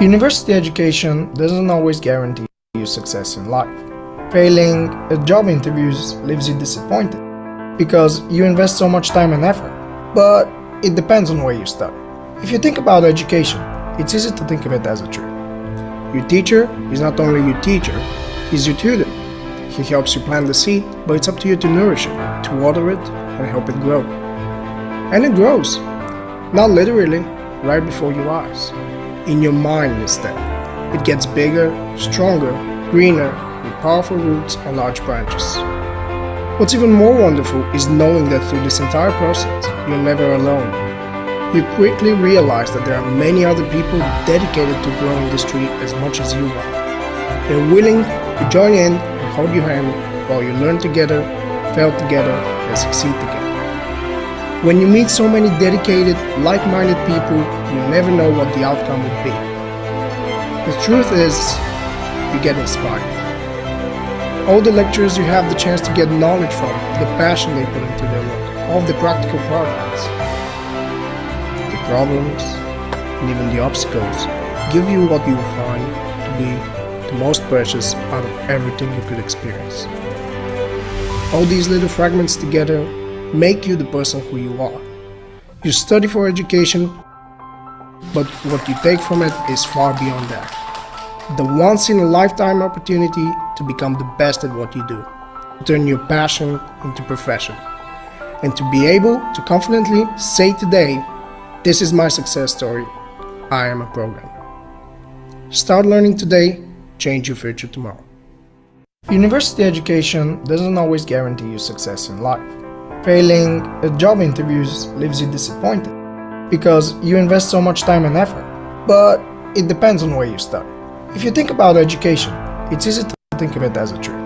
University education doesn't always guarantee you success in life. Failing at job interviews leaves you disappointed because you invest so much time and effort. But it depends on where you study. If you think about education, it's easy to think of it as a tree. Your teacher is not only your teacher, he's your tutor. He helps you plant the seed, but it's up to you to nourish it, to water it, and help it grow. And it grows, not literally, right before your eyes. In your mind instead. It gets bigger, stronger, greener, with powerful roots and large branches. What's even more wonderful is knowing that through this entire process, you're never alone. You quickly realize that there are many other people dedicated to growing this tree as much as you are. They're willing to join in and hold your hand while you learn together, fail together, and succeed together. When you meet so many dedicated, like-minded people, you never know what the outcome would be. The truth is, you get inspired. All the lecturers you have the chance to get knowledge from, the passion they put into their work, all of the practical problems. problems, and even the obstacles give you what you will find to be the most precious out of everything you could experience. All these little fragments together make you the person who you are. You study for education, but what you take from it is far beyond that. The once-in-a-lifetime opportunity to become the best at what you do, to turn your passion into profession, and to be able to confidently say today, "This is my success story. I am a programmer." Start learning today, change your future tomorrow. University education doesn't always guarantee you success in life. Failing at job interviews leaves you disappointed because you invest so much time and effort. But it depends on where you start. If you think about education, it's easy to think of it as a tree.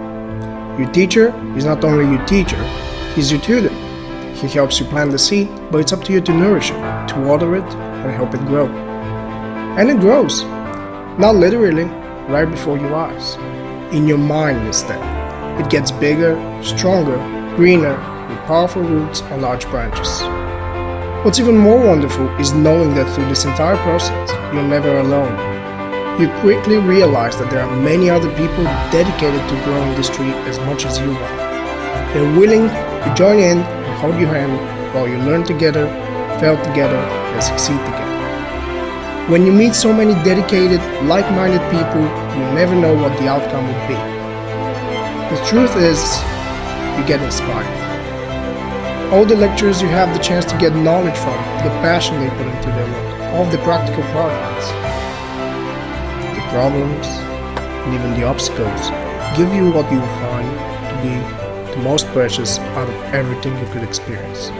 Your teacher is not only your teacher, he's your tutor. He helps you plant the seed, but it's up to you to nourish it, to water it, and help it grow. And it grows, not literally, right before your eyes. In your mind instead. It gets bigger, stronger, greener, with powerful roots and large branches. What's even more wonderful is knowing that through this entire process, you're never alone. You quickly realize that there are many other people dedicated to growing this tree as much as you are. They're willing to join in and hold your hand while you learn together, fail together, and succeed together. When you meet so many dedicated, like-minded people, you never know what the outcome would be. The truth is, you get inspired. All the lecturers you have the chance to get knowledge from, the passion they put into their work, all of the practical problems, the problems, and even the obstacles give you what you will find to be the most precious out of everything you could experience.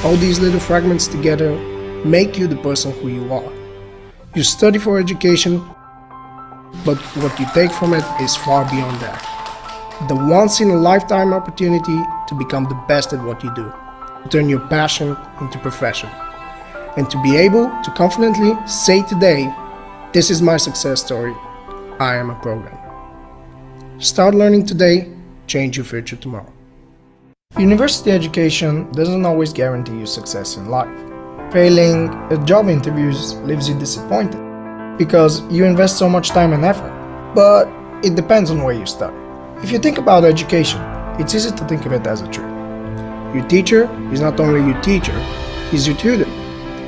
All these little fragments together make you the person who you are. You study for education, but what you take from it is far beyond that. The once-in-a-lifetime opportunity to become the best at what you do, to turn your passion into profession, and to be able to confidently say today, "This is my success story. I am a programmer." Start learning today, change your future tomorrow. University education doesn't always guarantee you success in life. Failing at job interviews leaves you disappointed because you invest so much time and effort. But it depends on where you start. If you think about education, it's easy to think of it as a tree. Your teacher is not only your teacher, he's your tutor.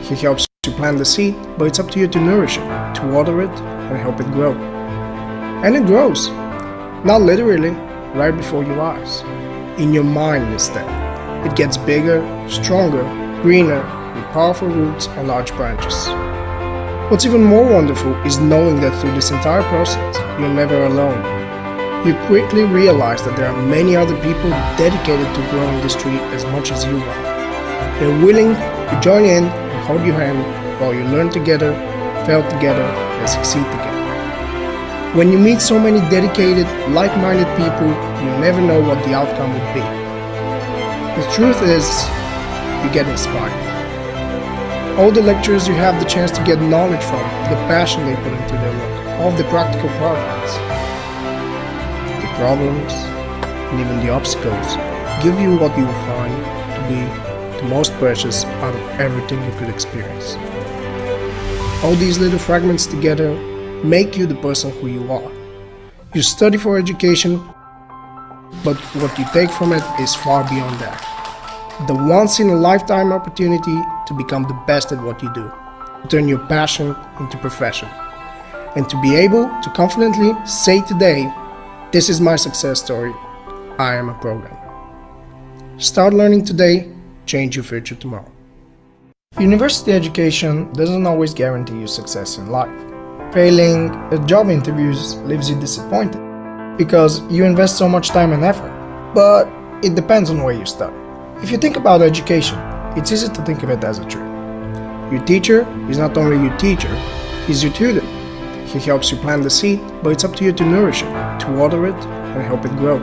He helps you plant the seed, but it's up to you to nourish it, to water it, and help it grow. And it grows, not literally, right before your eyes. In your mind instead. It gets bigger, stronger, greener, with powerful roots and large branches. What's even more wonderful is knowing that through this entire process, you're never alone. You quickly realize that there are many other people dedicated to growing this tree as much as you are. They're willing to join in and hold your hand while you learn together, fail together, and succeed together. When you meet so many dedicated, like-minded people, you never know what the outcome would be. The truth is, you get inspired. All the lecturers you have the chance to get knowledge from, the passion they put into their work, all of the practical problems, and even the obstacles give you what you will find to be the most precious out of everything you could experience. All these little fragments together make you the person who you are. You study for education, but what you take from it is far beyond that. The once-in-a-lifetime opportunity to become the best at what you do, to turn your passion into profession, and to be able to confidently say today, "This is my success story. I am a programmer." Start learning today, change your future tomorrow. University education doesn't always guarantee you success in life. Failing at job interviews leaves you disappointed because you invest so much time and effort. But it depends on where you start. If you think about education, it's easy to think of it as a tree. Your teacher is not only your teacher, he's your tutor. He helps you plant the seed, but it's up to you to nourish it, to water it, and help it grow.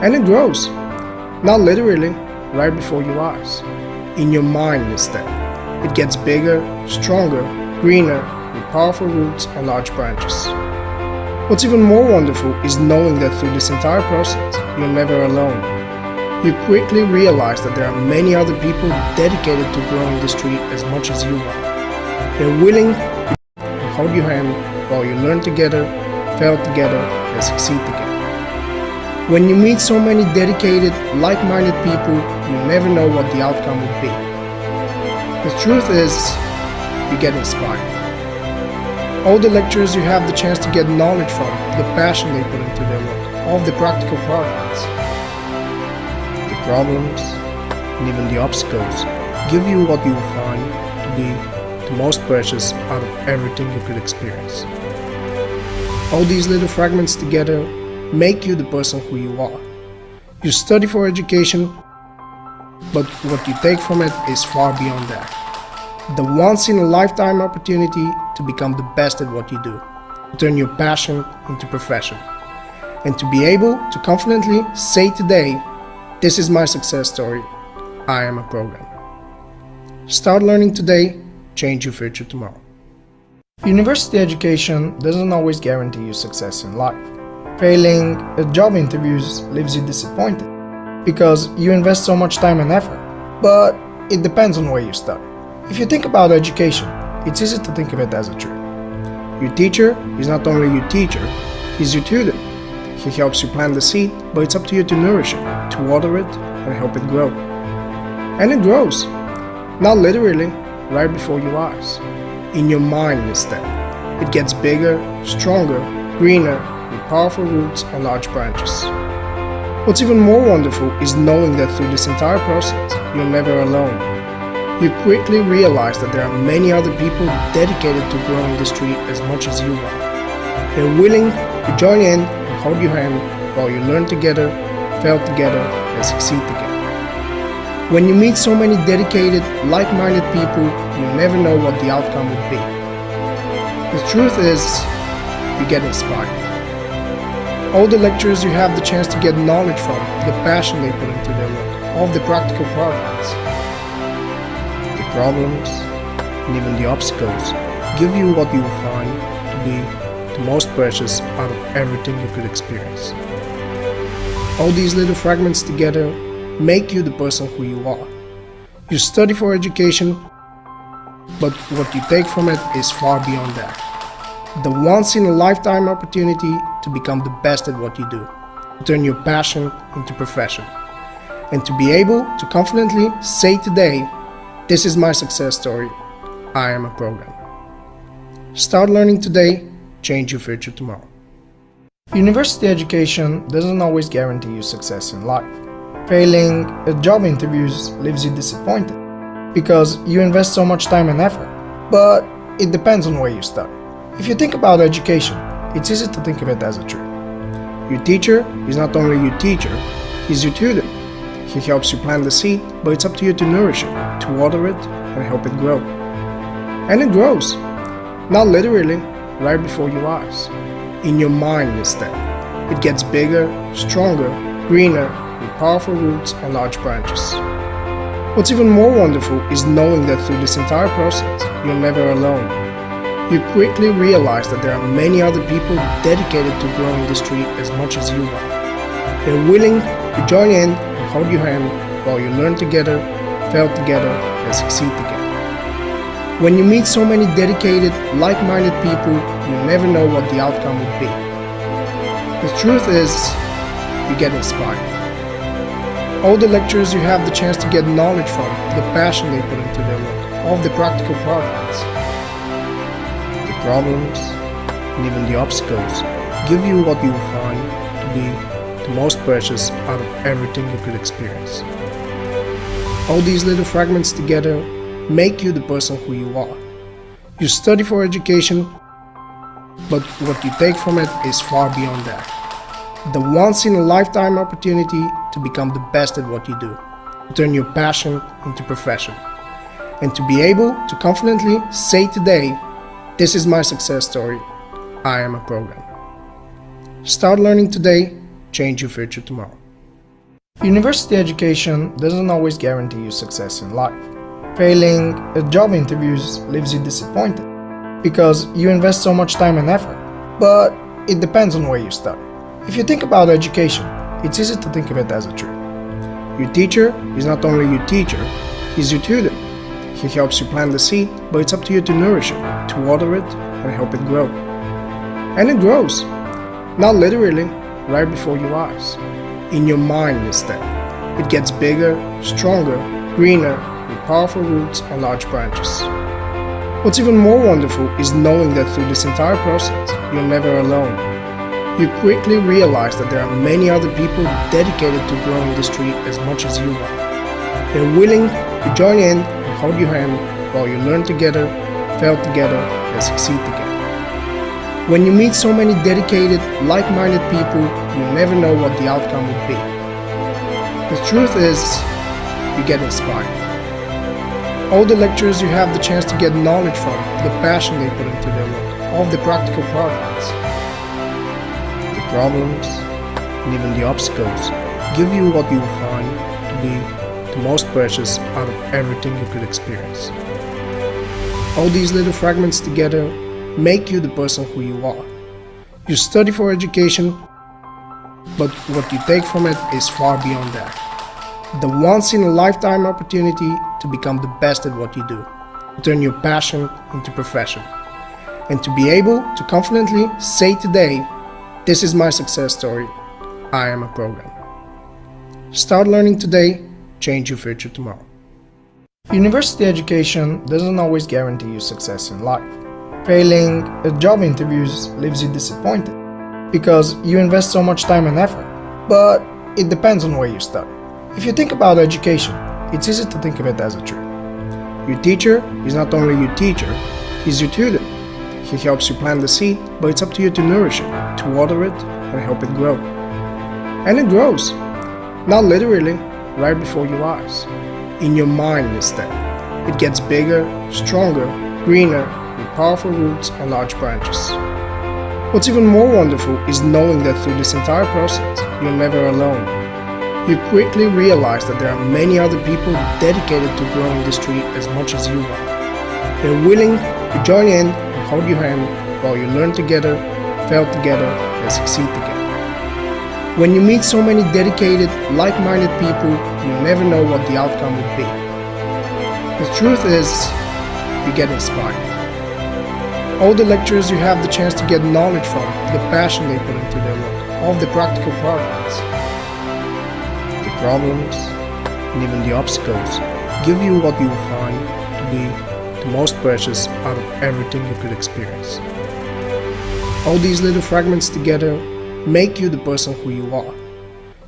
And it grows, not literally, right before your eyes. In your mind instead. It gets bigger, stronger, greener, with powerful roots and large branches. What's even more wonderful is knowing that through this entire process, you're never alone. You quickly realize that there are many other people dedicated to growing this tree as much as you are. They're willing to hold your hand while you learn together, fail together, and succeed together. When you meet so many dedicated, like-minded people, you never know what the outcome would be. The truth is, you get inspired. All the lecturers you have the chance to get knowledge from, the passion they put into their work, all of the practical problems, the problems, and even the obstacles give you what you will find to be the most precious out of everything you could experience. All these little fragments together make you the person who you are. You study for education, but what you take from it is far beyond that. The once-in-a-lifetime opportunity to become the best at what you do, to turn your passion into profession, and to be able to confidently say today, this is my success story, I am a programmer. Start learning today, change your future tomorrow. University education doesn't always guarantee you success in life. Failing at job interviews leaves you disappointed because you invest so much time and effort, but it depends on where you start. If you think about education, it's easy to think of it as a tree. Your teacher is not only your teacher, he's your tutor. He helps you plant the seed, but it's up to you to nourish it, to water it, and help it grow. And it grows, not literally, right before your eyes. In your mind instead. It gets bigger, stronger, greener, with powerful roots and large branches. What's even more wonderful is knowing that through this entire process, you're never alone. You quickly realize that there are many other people dedicated to growing this tree as much as you are. They're willing to join in and hold your hand while you learn together, fail together, and succeed together. When you meet so many dedicated, like-minded people, you never know what the outcome would be. The truth is, you get inspired. All the lecturers you have the chance to get knowledge from, the passion they put into their work, all of the practical problems, the problems, and even the obstacles give you what you will find to be the most precious out of everything you could experience. All these little fragments together make you the person who you are. You study for education, but what you take from it is far beyond that. The once-in-a-lifetime opportunity to become the best at what you do, to turn your passion into profession, and to be able to confidently say today, this is my success story, I am a programmer. Start learning today, change your future tomorrow. University education doesn't always guarantee you success in life. Failing at job interviews leaves you disappointed because you invest so much time and effort, but it depends on where you start. If you think about education, it's easy to think of it as a tree. Your teacher is not only your teacher, he's your tutor. He helps you plant the seed, but it's up to you to nourish it, to water it, and help it grow. And it grows, not literally, right before your eyes. In your mind instead. It gets bigger, stronger, greener, with powerful roots and large branches. What's even more wonderful is knowing that through this entire process, you're never alone. You quickly realize that there are many other people dedicated to growing this tree as much as you are. They're willing to join in and hold your hand while you learn together, fail together, and succeed together. When you meet so many dedicated, like-minded people, you never know what the outcome would be. The truth is, you get inspired. All the lecturers you have the chance to get knowledge from, the passion they put into their work, all of the practical problems, the problems, and even the obstacles give you what you will find to be the most precious out of everything you could experience. All these little fragments together make you the person who you are. You study for education, but what you take from it is far beyond that. The once-in-a-lifetime opportunity to become the best at what you do, to turn your passion into profession, and to be able to confidently say today, this is my success story, I am a programmer. Start learning today, change your future tomorrow. University education doesn't always guarantee you success in life. Failing at job interviews leaves you disappointed because you invest so much time and effort, but it depends on where you start. If you think about education, it's easy to think of it as a tree. Your teacher is not only your teacher, he's your tutor. He helps you plant the seed, but it's up to you to nourish it, to water it, and help it grow. And it grows, not literally, right before your eyes. In your mind instead. It gets bigger, stronger, greener, with powerful roots and large branches. What's even more wonderful is knowing that through this entire process, you're never alone. You quickly realize that there are many other people dedicated to growing this tree as much as you are. They're willing to join in and hold your hand while you learn together, fail together, and succeed together. When you meet so many dedicated, like-minded people, you never know what the outcome would be. The truth is, you get inspired. All the lecturers you have the chance to get knowledge from, the passion they put into their work, all of the practical projects, the problems, and even the obstacles give you what you will find to be the most precious out of everything you could experience. All these little fragments together make you the person who you are. You study for education, but what you take from it is far beyond that. The once-in-a-lifetime opportunity to become the best at what you do, to turn your passion into profession, and to be able to confidently say today, this is my success story, I am a programmer. Start learning today, change your future tomorrow. University education doesn't always guarantee you success in life. Failing at job interviews leaves you disappointed because you invest so much time and effort, but it depends on where you study. If you think about education, it's easy to think of it as a tree. Your teacher is not only your teacher, he's your tutor. He helps you plant the seed, but it's up to you to nourish it, to water it, and help it grow. And it grows, not literally, right before your eyes. In your mind instead. It gets bigger, stronger, greener, with powerful roots and large branches. What's even more wonderful is knowing that through this entire process, you're never alone. You quickly realize that there are many other people dedicated to growing this tree as much as you are. They're willing to join in and hold your hand while you learn together, fail together, and succeed together. When you meet so many dedicated, like-minded people, you never know what the outcome would be. The truth is, you get inspired. All the lecturers you have the chance to get knowledge from, the passion they put into their work, all of the practical projects, the problems, and even the obstacles give you what you will find to be the most precious out of everything you could experience. All these little fragments together make you the person who you are.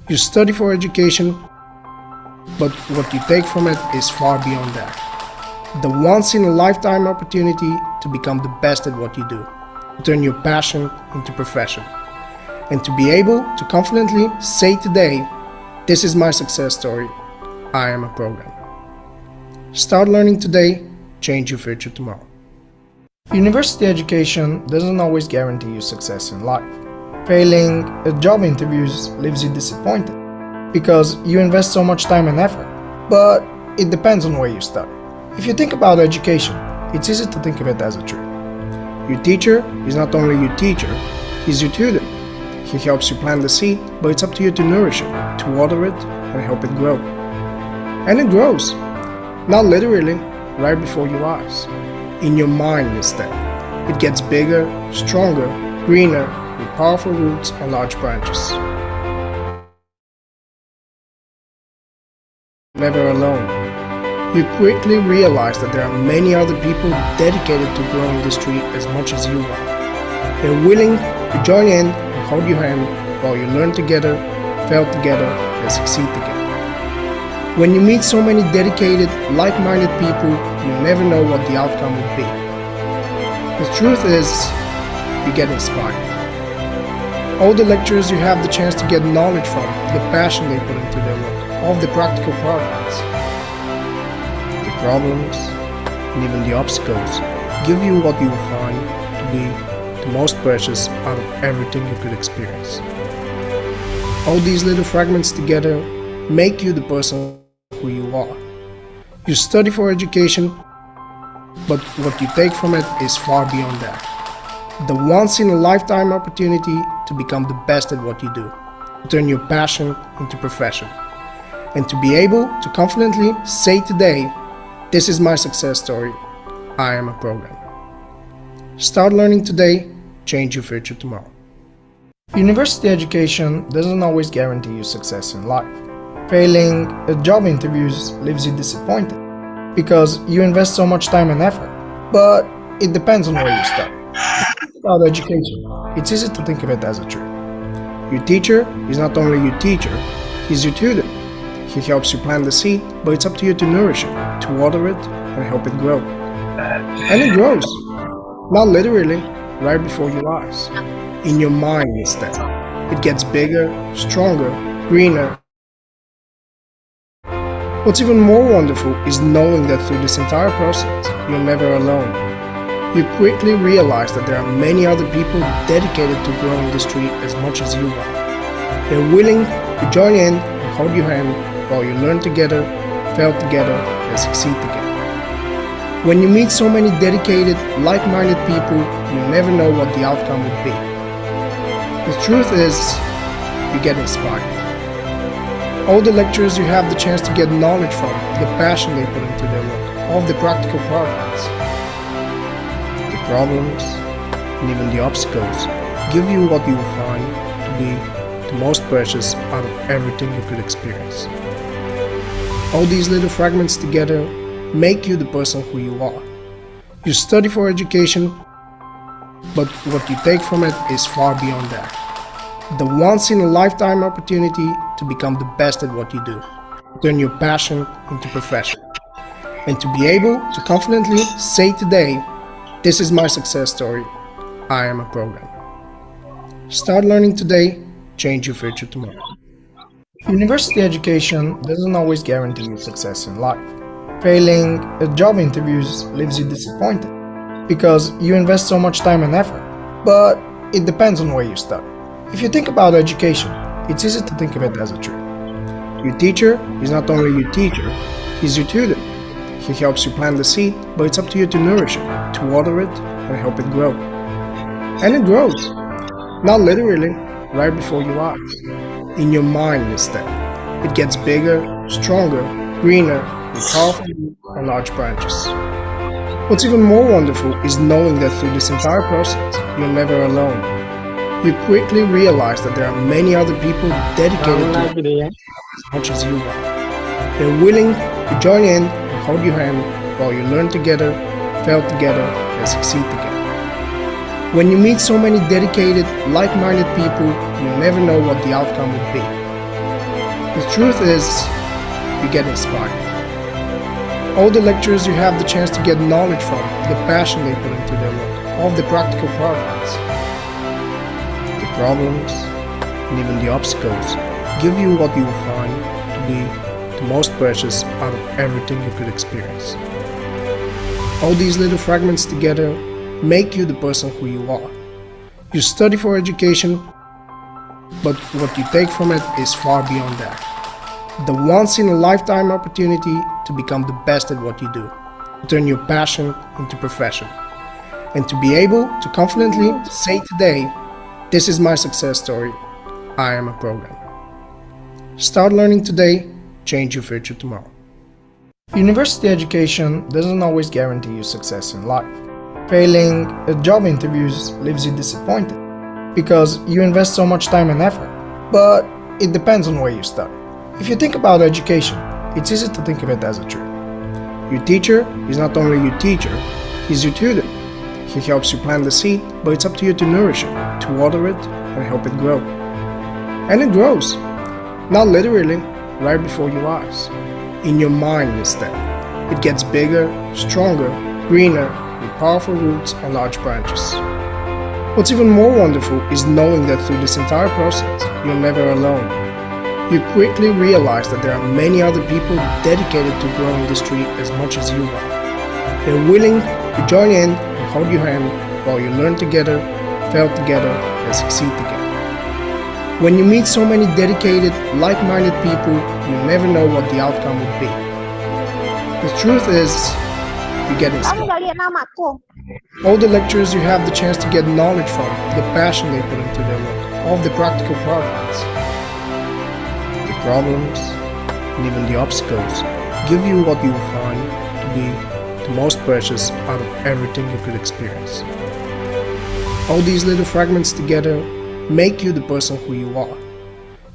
You study for education, but what you take from it is far beyond that. The once-in-a-lifetime opportunity to become the best at what you do, to turn your passion into profession, and to be able to confidently say today, this is my success story, I am a programmer. Start learning today, change your future tomorrow. University education doesn't always guarantee you success in life. Failing at job interviews leaves you disappointed because you invest so much time and effort, but it depends on where you study. If you think about education, it's easy to think of it as a tree. Your teacher is not only your teacher, he's your tutor. He helps you plant the seed, but it's up to you to nourish it, to water it, and help it grow. And it grows, not literally, right before your eyes. In your mind instead. It gets bigger, stronger, greener, with powerful roots and large branches. Never alone. You quickly realize that there are many other people dedicated to growing this tree as much as you are. They're willing to join in and hold your hand while you learn together, fail together, and succeed together. When you meet so many dedicated, like-minded people, you never know what the outcome would be. The truth is, you get inspired. All the lecturers you have the chance to get knowledge from, the passion they put into their work, all of the practical projects, the problems, and even the obstacles give you what you will find to be the most precious out of everything you could experience. All these little fragments together make you the person who you are. You study for education, but what you take from it is far beyond that. The once-in-a-lifetime opportunity to become the best at what you do, to turn your passion into profession, and to be able to confidently say today, this is my success story, I am a programmer. Start learning today, change your future tomorrow. University education doesn't always guarantee you success in life. Failing at job interviews leaves you disappointed because you invest so much time and effort. But it depends on where you start. About education, it's easy to think of it as a tree. Your teacher is not only your teacher, he's your tutor. He helps you plant the seed, but it's up to you to nourish it, to water it, and help it grow. And it grows, not literally, right before your eyes. In your mind instead. It gets bigger, stronger, greener. What's even more wonderful is knowing that through this entire process, you're never alone. You quickly realize that there are many other people dedicated to growing this tree as much as you are. They're willing to join in and hold your hand while you learn together, fail together, and succeed together. When you meet so many dedicated, like-minded people, you never know what the outcome would be. The truth is, you get inspired. All the lecturers you have the chance to get knowledge from, the passion they put into their work, all of the practical problems, the problems, and even the obstacles give you what you will find to be the most precious out of everything you could experience. All these little fragments together make you the person who you are. You study for education, but what you take from it is far beyond that. The once-in-a-lifetime opportunity to become the best at what you do, turn your passion into profession, and to be able to confidently say today, this is my success story, I am a programmer. Start learning today, change your future tomorrow. University education doesn't always guarantee you success in life. Failing at job interviews leaves you disappointed because you invest so much time and effort. But it depends on where you start. If you think about education, it's easy to think of it as a tree. Your teacher is not only your teacher, he's your tutor. He helps you plant the seed, but it's up to you to nourish it, to water it, and help it grow. And it grows, not literally, right before your eyes. In your mind instead. It gets bigger, stronger, greener, with powerful and large branches. What's even more wonderful is knowing that through this entire process, you're never alone. You quickly realize that there are many other people dedicated to it as much as you are. They're willing to join in and hold your hand while you learn together, fail together, and succeed together. When you meet so many dedicated, like-minded people, you never know what the outcome would be. The truth is, you get inspired. All the lecturers you have the chance to get knowledge from, the passion they put into their work, all of the practical problems, and even the obstacles give you what you will find to be the most precious out of everything you could experience. All these little fragments together make you the person who you are. You study for education, but what you take from it is far beyond that. The once-in-a-lifetime opportunity to become the best at what you do, turn your passion into profession, and to be able to confidently say today, this is my success story, I am a programmer. Start learning today, change your future tomorrow. University education doesn't always guarantee you success in life. Failing at job interviews leaves you disappointed because you invest so much time and effort. But it depends on where you start. If you think about education, it's easy to think of it as a tree. Your teacher is not only your teacher, he's your tutor. He helps you plant the seed, but it's up to you to nourish it, to water it, and help it grow. And it grows, not literally, right before your eyes. In your mind instead. It gets bigger, stronger, greener, with powerful roots and large branches. What's even more wonderful is knowing that through this entire process, you're never alone. You quickly realize that there are many other people dedicated to growing this tree as much as you are. They're willing to join in and hold your hand while you learn together, fail together, and succeed together. When you meet so many dedicated, like-minded people, you never know what the outcome would be. The truth is, you get inspired. All the lecturers you have the chance to get knowledge from, the passion they put into their work, all of the practical problems, and even the obstacles give you what you will find to be the most precious out of everything you could experience. All these little fragments together make you the person who you are.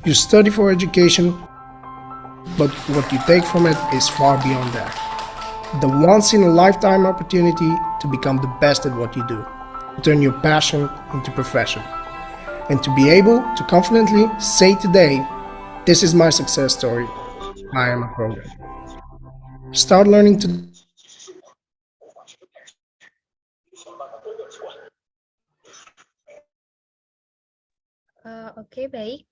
You study for education, but what you take from it is far beyond that. The once-in-a-lifetime opportunity to become the best at what you do, to turn your passion into profession, and to be able to confidently say today, this is my success story, I am a program. Start learning to Okay, baik.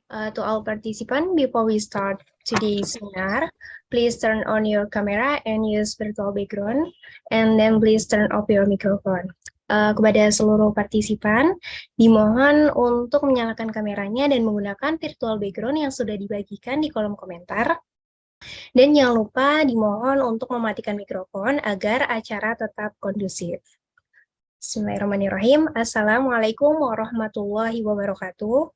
To all participants, before we start today's seminar, please turn on your camera and use virtual background, and then please turn off your microphone. Kepada seluruh partisipan, dimohon untuk menyalakan kameranya dan menggunakan virtual background yang sudah dibagikan di kolom komentar. Dan jangan lupa dimohon untuk mematikan mikrofon agar acara tetap kondusif. Bismillahirrahmanirrahim. Assalamualaikum warahmatullahi wabarakatuh.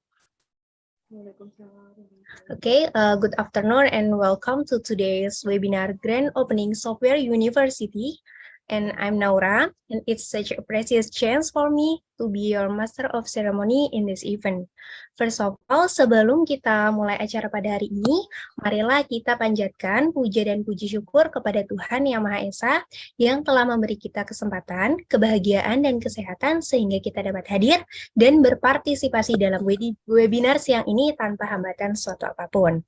Okay, good afternoon and welcome to today's webinar Grand Opening Software University. And I'm Naura, and it's such a precious chance for me to be your master of ceremony in this event. First of all, sebelum kita mulai acara pada hari ini, marilah kita panjatkan puja dan puji syukur kepada Tuhan Yang Maha Esa yang telah memberi kita kesempatan, kebahagiaan, dan kesehatan sehingga kita dapat hadir dan berpartisipasi dalam webinar siang ini tanpa hambatan suatu apapun.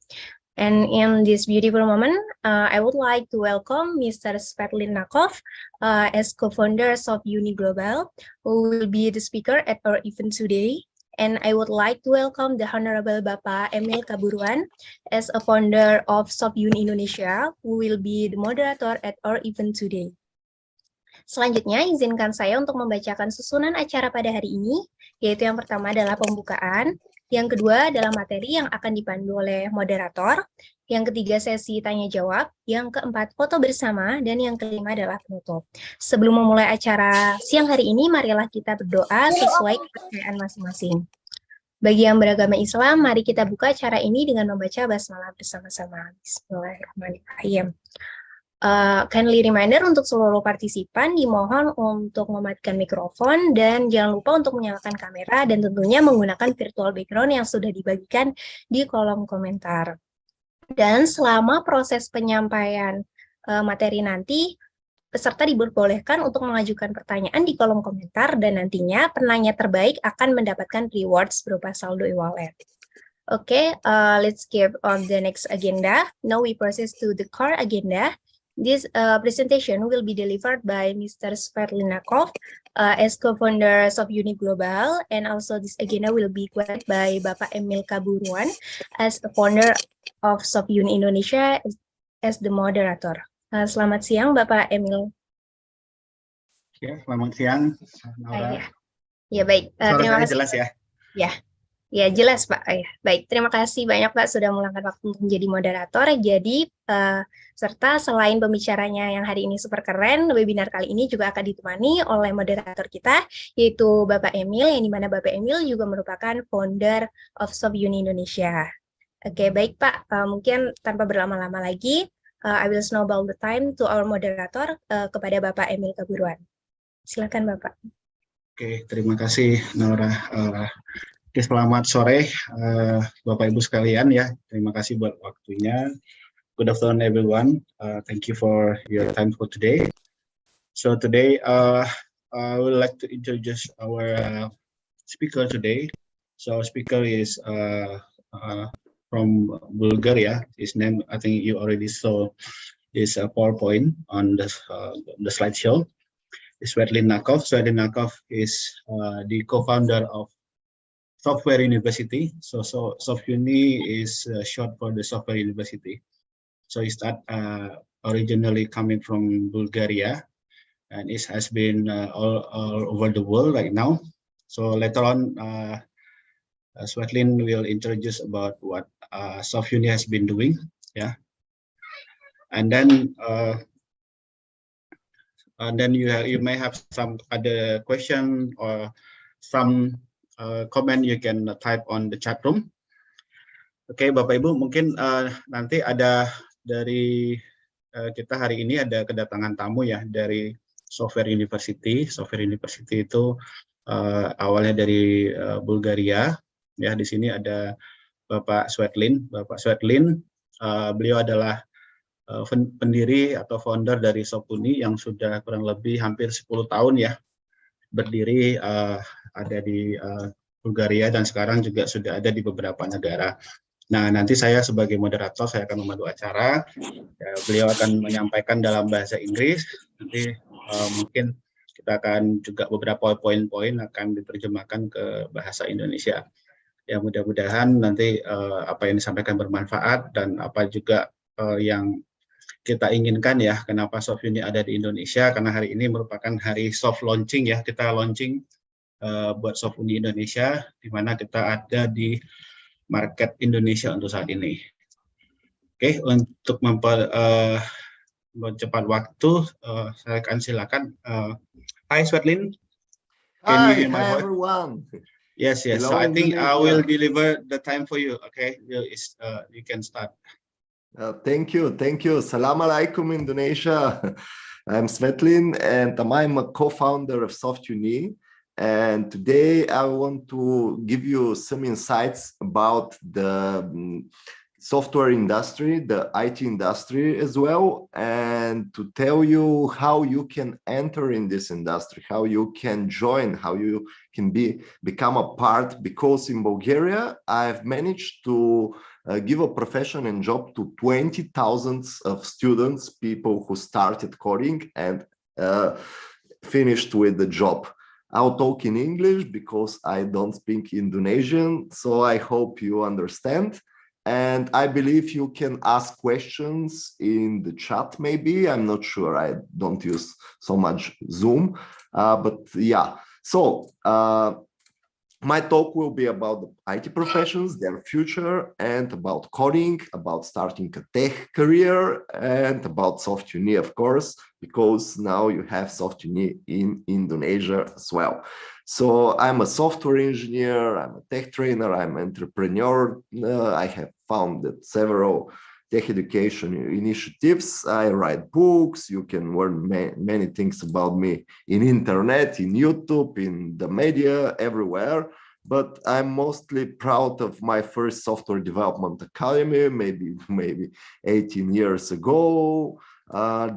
And in this beautiful moment, I would like to welcome Mr. Svetlin Nakov as co-founder of SoftUni Global, who will be the speaker at our event today. And I would like to welcome the Honorable Bapak Emil Kaburuan as a founder of SoftUni Indonesia, who will be the moderator at our event today. Selanjutnya, izinkan saya untuk membacakan susunan acara pada hari ini, yaitu yang pertama adalah pembukaan, yang kedua adalah materi yang akan dipandu oleh moderator, yang ketiga sesi tanya-jawab, yang keempat foto bersama, dan yang kelima adalah penutup. Sebelum memulai acara siang hari ini, marilah kita berdoa sesuai kepercayaan masing-masing. Bagi yang beragama Islam, mari kita buka acara ini dengan membaca basmalah bersama-sama. Bismillahirrahmanirrahim. Kindly reminder untuk seluruh partisipan dimohon untuk mematikan mikrofon dan jangan lupa untuk menyalakan kamera dan tentunya menggunakan virtual background yang sudah dibagikan di kolom komentar. Dan selama proses penyampaian materi nanti, peserta diperbolehkan untuk mengajukan pertanyaan di kolom komentar dan nantinya penanya terbaik akan mendapatkan rewards berupa saldo e-wallet. Okay, let's skip on the next agenda. Now we proceed to the core agenda. This presentation will be delivered by Mr. Svetlin Nakov as co-founder of SoftUni Global, and also this agenda will be led by Bapak Emil Kaburuan as the founder of SoftUni Indonesia as the moderator. Selamat siang, Bapak Emil. Ya, selamat siang, Naura. Ya, baik. Terima kasih. Jelas ya? Ya, jelas, Pak. Baik, terima kasih banyak, Pak, sudah meluangkan waktu untuk menjadi moderator. Jadi, serta selain pembicaranya yang hari ini super keren, webinar kali ini juga akan ditemani oleh moderator kita, yaitu Bapak Emil, yang dimana Bapak Emil juga merupakan founder of SoftUni Indonesia. Oke, baik, Pak. Mungkin tanpa berlama-lama lagi, I will snowball the time to our moderator kepada Bapak Emil Kaburuan. Silakan, Bapak. Oke, terima kasih, Naura. Oke, selamat sore, Bapak Ibu sekalian ya. Terima kasih buat waktunya. Good afternoon, everyone. Thank you for your time for today. So today, I would like to introduce our speaker today. So our speaker is from Bulgaria. His name, I think you already saw his PowerPoint on the slideshow. Svetlin Nakov. Svetlin Nakov is the co-founder of Software University. So SoftUni is short for the Software University. So he started originally coming from Bulgaria, and it has been all over the world right now. So later on, Svetlin will introduce about what SoftUni has been doing, yeah. And then you may have some other question or some comment you can type on the chat room. Oke, Bapak Ibu, mungkin nanti ada dari kita hari ini ada kedatangan tamu ya dari Software University. Software University itu awalnya dari Bulgaria. Ya, di sini ada Bapak Swetlin. Bapak Swetlin, beliau adalah pendiri atau founder dari SoftUni yang sudah kurang lebih hampir 10 tahun ya berdiri, ada di Bulgaria dan sekarang juga sudah ada di beberapa negara. Nah, nanti saya sebagai moderator, saya akan memandu acara. Ya, beliau akan menyampaikan dalam bahasa Inggris. Nanti mungkin kita akan juga beberapa poin-poin akan diterjemahkan ke bahasa Indonesia. Ya, mudah-mudahan nanti apa yang disampaikan bermanfaat dan apa juga yang kita inginkan ya, kenapa SoftUni ada di Indonesia, karena hari ini merupakan hari soft launching ya, kita launching buat SoftUni Indonesia, di mana kita ada di market Indonesia untuk saat ini. Oke, untuk mempercepat waktu, saya akan silakan. Hi, Swetlin. Can you hear my voice? Everyone. Yes. Hello, So I think I Indonesia. will deliver the time for you. Okay, you can start. Thank you. Salam alaikum, Indonesia. I'm Svetlin, and I'm a co-founder of SoftUni. And today I want to give you some insights about the software industry, the IT industry as well, and to tell you how you can enter in this industry, how you can join, how you can become a part, because in Bulgaria, I've managed to give a profession and job to 20,000 of students, people who started coding and finished with the job. I'll talk in English because I don't speak Indonesian, so I hope you understand. And I believe you can ask questions in the chat, maybe. I'm not sure. I don't use so much Zoom, but yeah. So my talk will be about the IT professions, their future, and about coding, about starting a tech career, and about SoftUni, of course, because now you have SoftUni in Indonesia as well. So I'm a software engineer, I'm a tech trainer, I'm an entrepreneur. I have founded several tech education initiatives. I write books. You can learn many things about me in internet, in YouTube, in the media, everywhere. But I'm mostly proud of my first software development academy, maybe 18 years ago.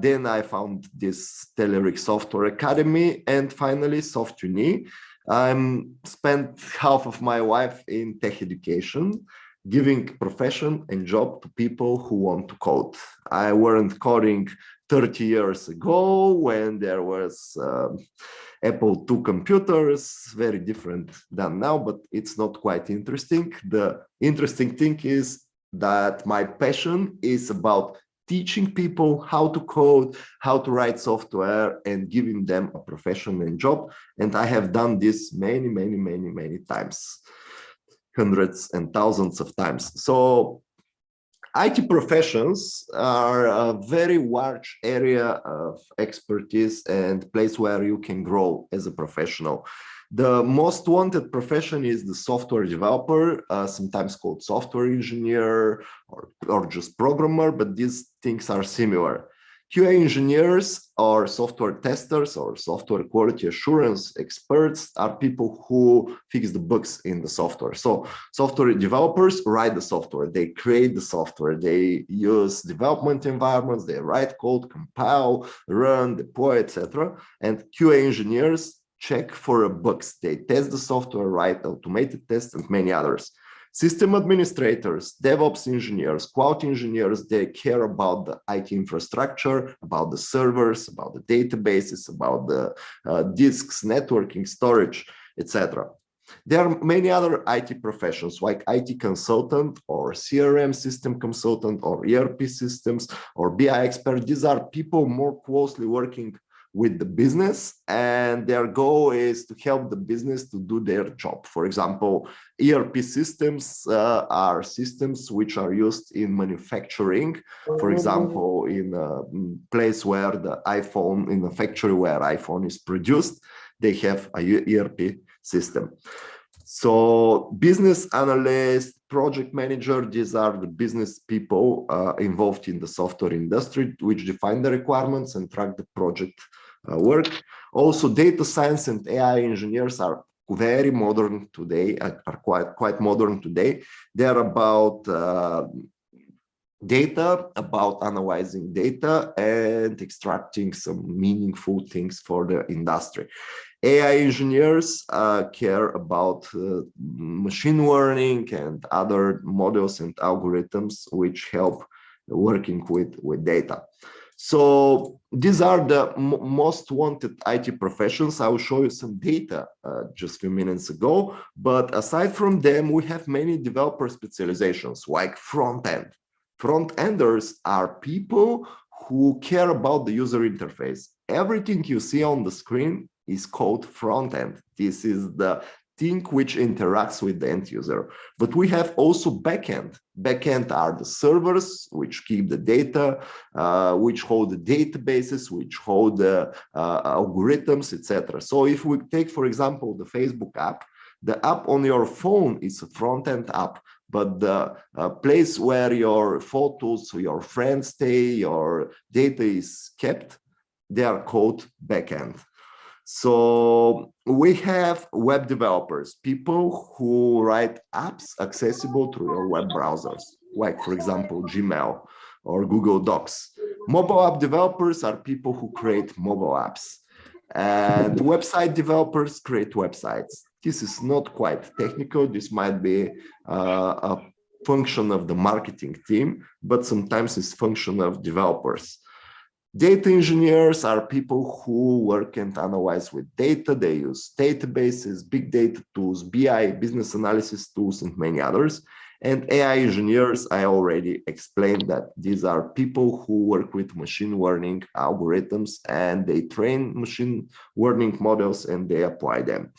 Then I found this Telerik Software Academy, and finally SoftUni. I spent half of my life in tech education, giving profession and job to people who want to code. I learned coding 30 years ago when there was Apple II computers, very different than now, but it's not quite interesting. The interesting thing is that my passion is about teaching people how to code, how to write software, and giving them a profession and job. And I have done this many times. Hundreds and thousands of times. So IT professions are a very large area of expertise and place where you can grow as a professional. The most wanted profession is the software developer, sometimes called software engineer or just programmer, but these things are similar. QA engineers or software testers or software quality assurance experts are people who fix the bugs in the software. So software developers write the software, they create the software, they use development environments, they write code, compile, run, deploy, etc. And QA engineers check for bugs, they test the software, write automated tests, and many others. System administrators, DevOps engineers, cloud engineers, they care about the IT infrastructure, about the servers, about the databases, about the disks, networking, storage, etc. There are many other IT professions like IT consultant or CRM system consultant or ERP systems or BI expert. These are people more closely working with the business, and their goal is to help the business to do their job. For example, ERP systems are systems which are used in manufacturing. For example, in a place where the iPhone, in a factory where iPhone is produced, they have a ERP system. So business analyst, project manager, these are the business people involved in the software industry, which define the requirements and track the project work. Also, data science and AI engineers are very modern today, are quite modern today. They're about data, about analyzing data and extracting some meaningful things for the industry. AI engineers care about machine learning and other models and algorithms which help working with data. So these are the most wanted IT professions. I will show you some data just a few minutes ago. But aside from them, we have many developer specializations like front end. Front-enders are people who care about the user interface. Everything you see on the screen is called front-end. This is the thing which interacts with the end user. But we have also back-end. Back-end are the servers which keep the data, which hold the databases, which hold the algorithms, etc. So if we take, for example, the Facebook app, the app on your phone is a front-end app. But the place where your photos, your friends stay, your data is kept, they are called backend. So we have web developers, people who write apps accessible through your web browsers, like, for example, Gmail or Google Docs. Mobile app developers are people who create mobile apps. And website developers create websites. This is not quite technical. This might be a function of the marketing team, but sometimes it's function of developers. Data engineers are people who work and analyze with data. They use databases, big data tools, BI, business analysis tools, and many others. And AI engineers, I already explained that these are people who work with machine learning algorithms and they train machine learning models and they apply them.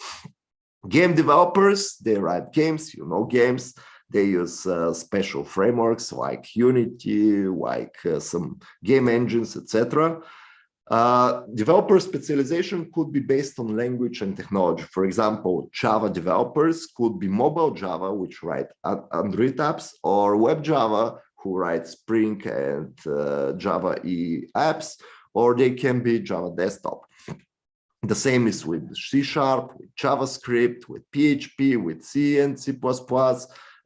Game developers, they write games, you know games. They use special frameworks like Unity, like some game engines, etc. Developer specialization could be based on language and technology. For example, Java developers could be mobile Java, which write Android apps, or web Java, who write Spring and Java E apps, or they can be Java desktop. The same is with C#, with JavaScript, with PHP, with C and C++,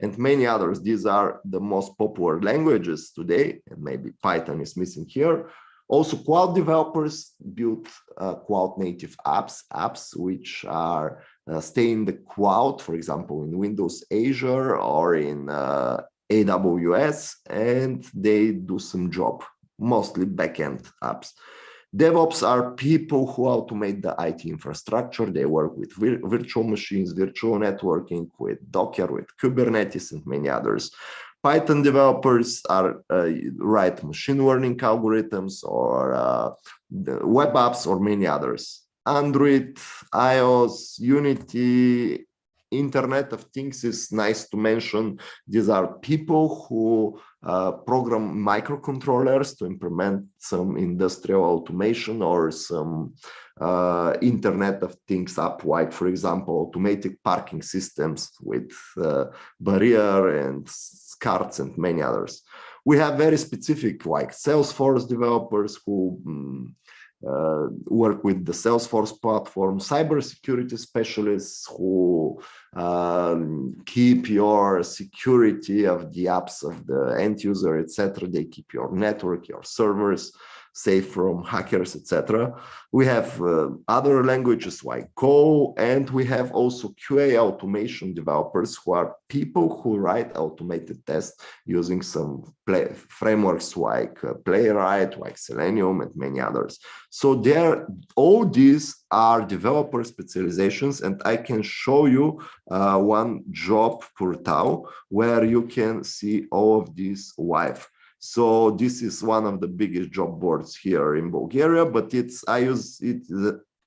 and many others. These are the most popular languages today, and maybe Python is missing here. Also, cloud developers build cloud native apps which are stay in the cloud, for example, in Windows Azure or in AWS, and they do some job, mostly backend apps. DevOps are people who automate the IT infrastructure. They work with virtual machines, virtual networking, with Docker, with Kubernetes, and many others. Python developers are write machine learning algorithms or web apps or many others. Android, iOS, Unity, Internet of Things is nice to mention. These are people who program microcontrollers to implement some industrial automation or some Internet of Things app, like, for example, automatic parking systems with barrier and carts and many others. We have very specific, like Salesforce developers who work with the Salesforce platform, cybersecurity specialists who keep your security of the apps of the end user, etc. They keep your network, your servers safe from hackers, etc. We have other languages like Go, and we have also QA automation developers who are people who write automated tests using some frameworks like Playwright, like Selenium, and many others. So all these are developer specializations, and I can show you one job portal where you can see all of these live. So this is one of the biggest job boards here in Bulgaria, but I use it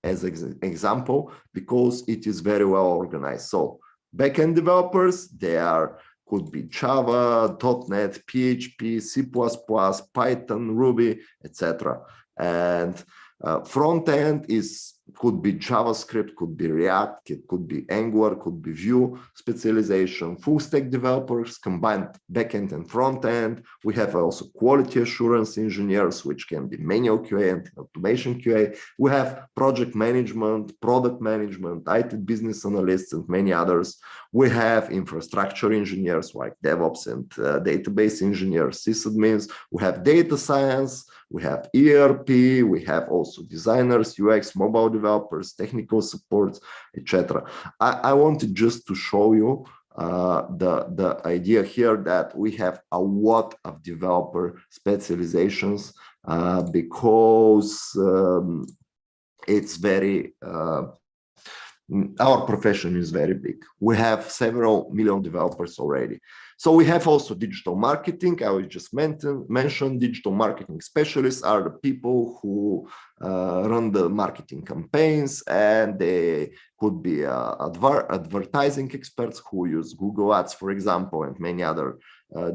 as an example because it is very well organized. So backend developers, could be Java, .NET, PHP, C++, Python, Ruby, etc. And front end is could be JavaScript, could be React, it could be Angular, could be Vue specialization, full stack developers, combined backend and front end. We have also quality assurance engineers, which can be manual QA and automation QA. We have project management, product management, IT business analysts, and many others. We have infrastructure engineers like DevOps and database engineers, sysadmins. We have data science, we have ERP, we have also designers, UX, mobile developers, technical support, etc. I wanted just to show you the idea here that we have a lot of developer specializations because it's very our profession is very big. We have several million developers already. So we have also digital marketing. I will just mention digital marketing specialists are the people who run the marketing campaigns, and they could be advertising experts who use Google Ads, for example, and many other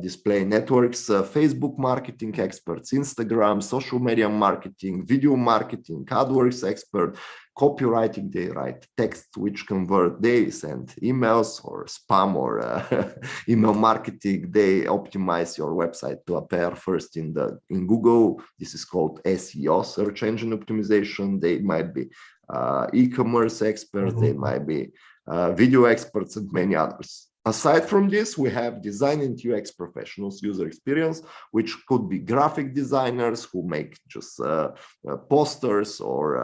display networks, Facebook marketing experts, Instagram, social media marketing, video marketing, AdWords expert, copywriting, they write text which convert, they send emails or spam or email marketing, they optimize your website to appear first in Google. This is called SEO, search engine optimization. They might be e-commerce experts, they might be video experts, and many others. Aside from this, we have design and UX professionals, user experience, which could be graphic designers who make just posters or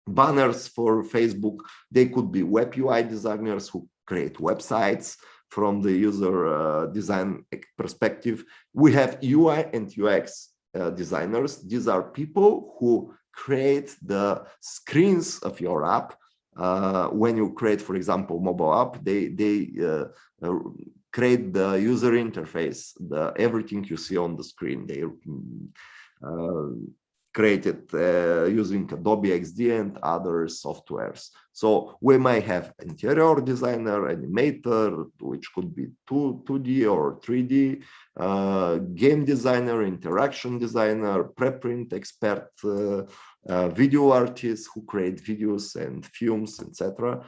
banners for Facebook. They could be web UI designers who create websites from the user design perspective. We have UI and UX designers. These are people who create the screens of your app. When you create, for example, mobile app, they create the user interface, everything you see on the screen. They create it using Adobe XD and other softwares. So we might have interior designer, animator, which could be 2D or 3D, game designer, interaction designer, preprint expert, video artists who create videos and films, etc.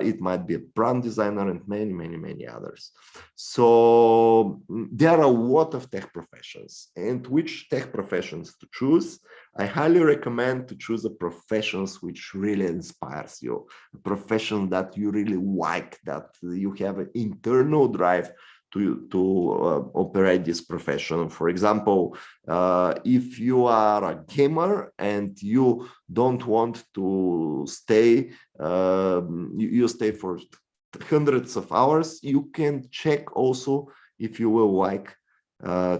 It might be a brand designer and many others. So there are a lot of tech professions, and which tech professions to choose? I highly recommend to choose a professions which really inspires you, a profession that you really like, that you have an internal drive to operate this profession. For example, if you are a gamer and you don't want to stay, you stay for hundreds of hours, you can check also if you will like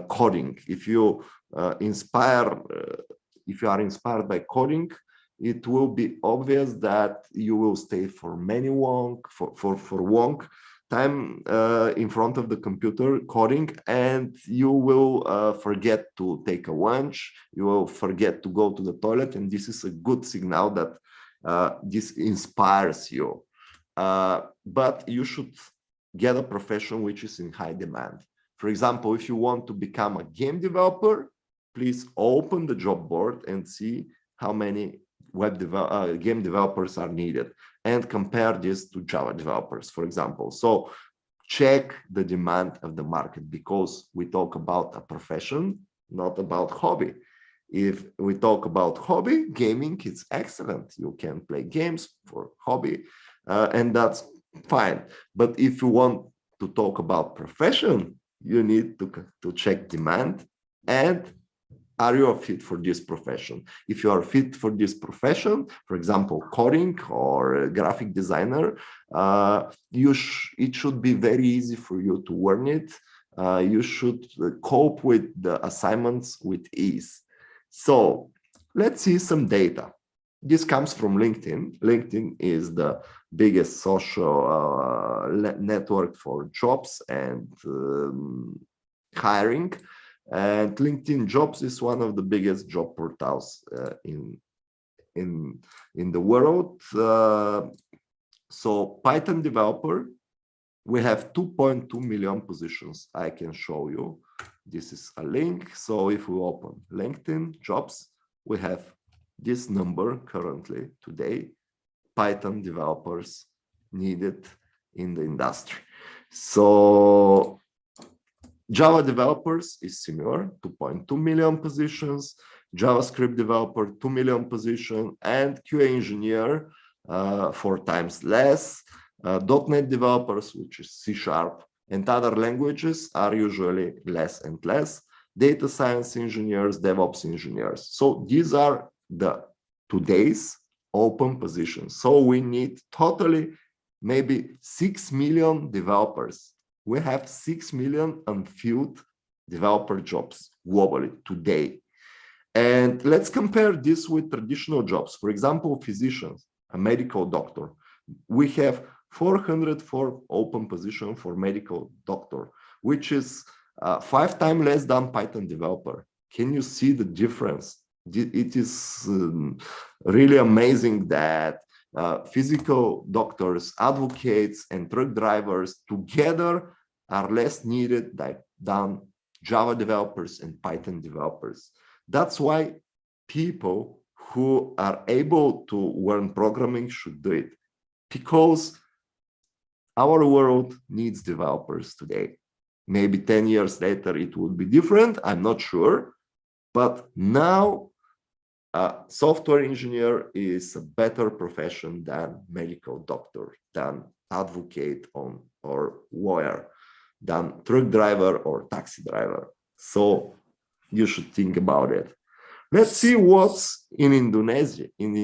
coding. If you are inspired by coding, it will be obvious that you will stay for long time in front of the computer coding, and you will forget to take a lunch, you will forget to go to the toilet, and this is a good signal that this inspires you. But you should get a profession which is in high demand. For example, if you want to become a game developer, please open the job board and see how many game developers are needed, and compare this to Java developers, for example. So check the demand of the market, because we talk about a profession, not about hobby. If we talk about hobby, gaming is excellent. You can play games for hobby, and that's fine. But if you want to talk about profession, you need to check demand and are you fit for this profession? If you are fit for this profession, for example, coding or graphic designer, it should be very easy for you to learn it. You should cope with the assignments with ease. So let's see some data. This comes from LinkedIn. LinkedIn is the biggest social network for jobs and hiring. And LinkedIn Jobs is one of the biggest job portals in the world. So Python developer, we have 2.2 million positions. I can show you. This is a link. So if we open LinkedIn Jobs, we have this number currently today, Python developers needed in the industry. So Java developers is similar, 2.2 million positions, JavaScript developer, 2 million position, and QA engineer, 4 times less. .NET developers, which is C# and other languages, are usually less and less. Data science engineers, DevOps engineers. So these are the today's open positions. So we need totally maybe 6 million developers. We have 6 million unfilled developer jobs globally today. And let's compare this with traditional jobs. For example, physicians, a medical doctor. We have 404 open position for medical doctor, which is 5 times less than Python developer. Can you see the difference? It is really amazing that physical doctors, advocates, and truck drivers together are less needed than Java developers and Python developers. That's why people who are able to learn programming should do it, because our world needs developers today. Maybe 10 years later it would be different, I'm not sure, but now software engineer is a better profession than medical doctor, than advocate or lawyer, than truck driver or taxi driver. So you should think about it. Let's see what's in Indonesia. In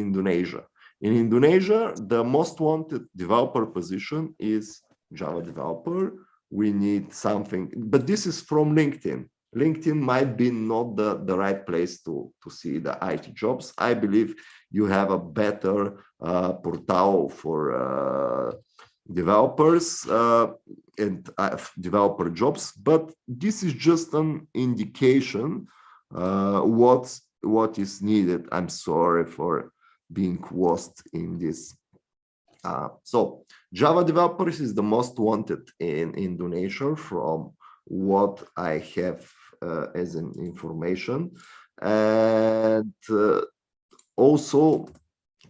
Indonesia, the most wanted developer position is Java developer. We need something, but this is from LinkedIn. LinkedIn might be not the right place to see the IT jobs. I believe you have a better portal for developers and developer jobs, but this is just an indication what is needed. I'm sorry for being lost in this. So Java developers is the most wanted in Indonesia from what I have as an information, and also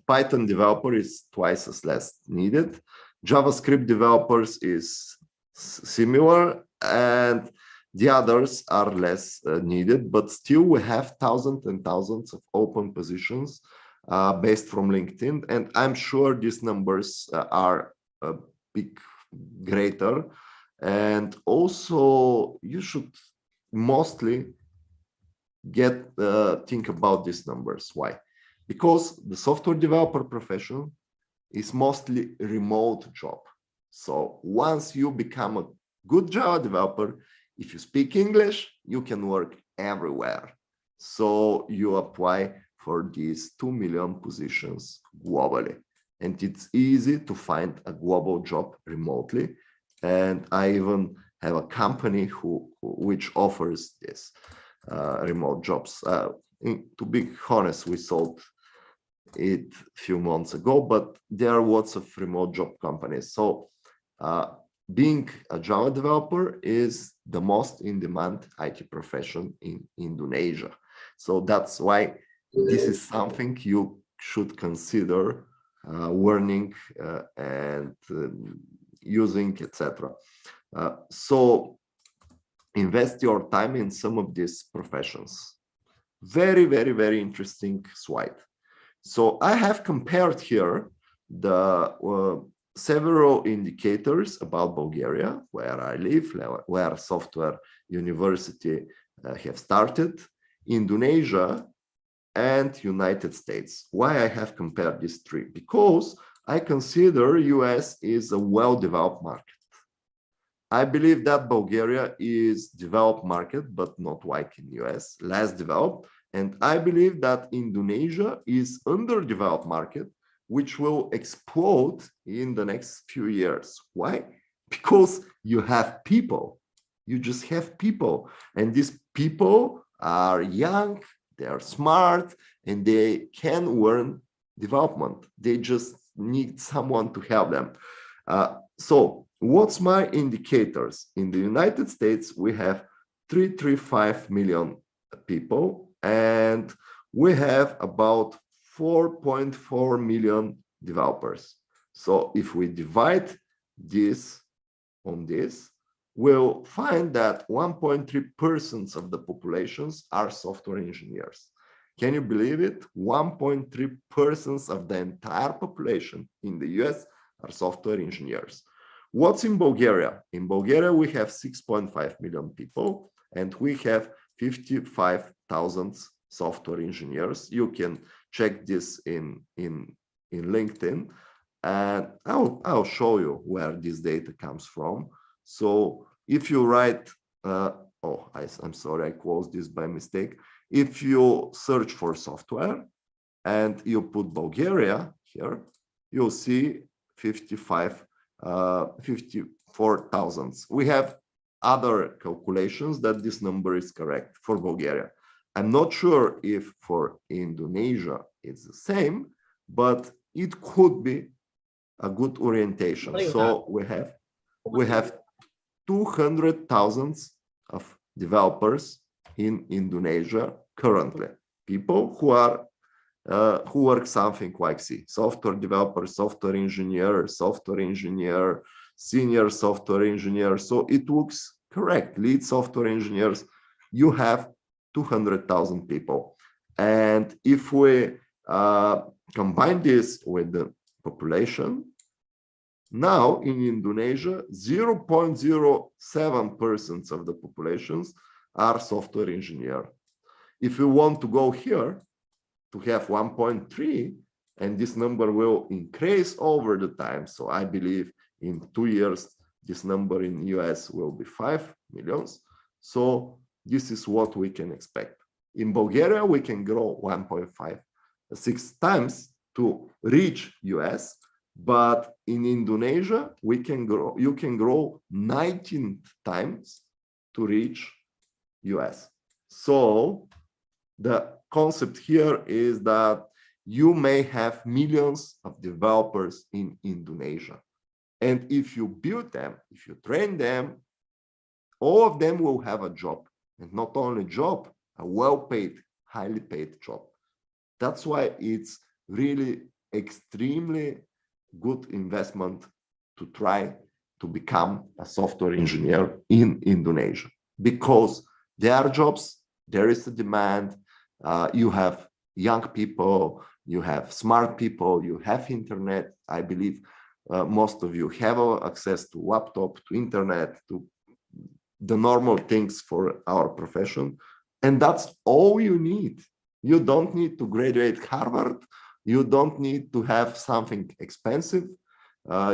Python developer is twice as less needed. JavaScript developers is similar, and the others are less needed, but still we have thousands and thousands of open positions based from LinkedIn, and I'm sure these numbers are a bit greater. And also you should mostly think about these numbers. Why? Because the software developer profession is mostly remote job. So once you become a good Java developer, if you speak English, you can work everywhere. So you apply for these 2 million positions globally. And it's easy to find a global job remotely. And I even have a company which offers this remote jobs. To be honest, we sold it a few months ago, but there are lots of remote job companies. So being a Java developer is the most in-demand IT profession in Indonesia. So that's why this is something you should consider learning and using, etc. So invest your time in some of these professions. Very, very, very interesting slide. So I have compared here the several indicators about Bulgaria, where I live, where Software University have started, Indonesia, and United States. Why I have compared these three? Because I consider US is a well-developed market. I believe that Bulgaria is developed market, but not like in US, less developed. And I believe that Indonesia is underdeveloped market, which will explode in the next few years. Why? Because you have people. You just have people. And these people are young, they are smart, and they can learn development. They just need someone to help them. So what's my indicators? In the United States, we have 335 million people, and we have about 4.4 million developers. So if we divide this on this, we'll find that 1.3% of the populations are software engineers. Can you believe it? 1.3% of the entire population in the US are software engineers. What's in Bulgaria? In Bulgaria, we have 6.5 million people, and we have 55,000 software engineers. You can check this in LinkedIn, and I'll show you where this data comes from. So if you write, I'm sorry, I closed this by mistake. If you search for software and you put Bulgaria here, you'll see 54,000. We have other calculations that this number is correct for Bulgaria. I'm not sure if for Indonesia it's the same, but it could be a good orientation. So we have 200,000 of developers in Indonesia currently, people who are who work something like software developer, software engineer, senior software engineer. So it looks correct. Lead software engineers, you have 200,000 people. And if we combine this with the population, now in Indonesia, 0.07% of the populations are software engineer. If you want to go here to have 1.3, and this number will increase over the time. So I believe in 2 years, this number in US will be 5 million. So this is what we can expect. In Bulgaria, we can grow 1.56 times to reach US, but in Indonesia, you can grow 19 times to reach US. So the concept here is that you may have millions of developers in Indonesia. And if you build them, if you train them, all of them will have a job. And not only a job, a well-paid, highly paid job. That's why it's really extremely good investment to try to become a software engineer in Indonesia, because there are jobs, there is a demand, you have young people, you have smart people, you have internet. I believe most of you have access to laptop, to internet, to the normal things for our profession. And that's all you need. You don't need to graduate Harvard. You don't need to have something expensive.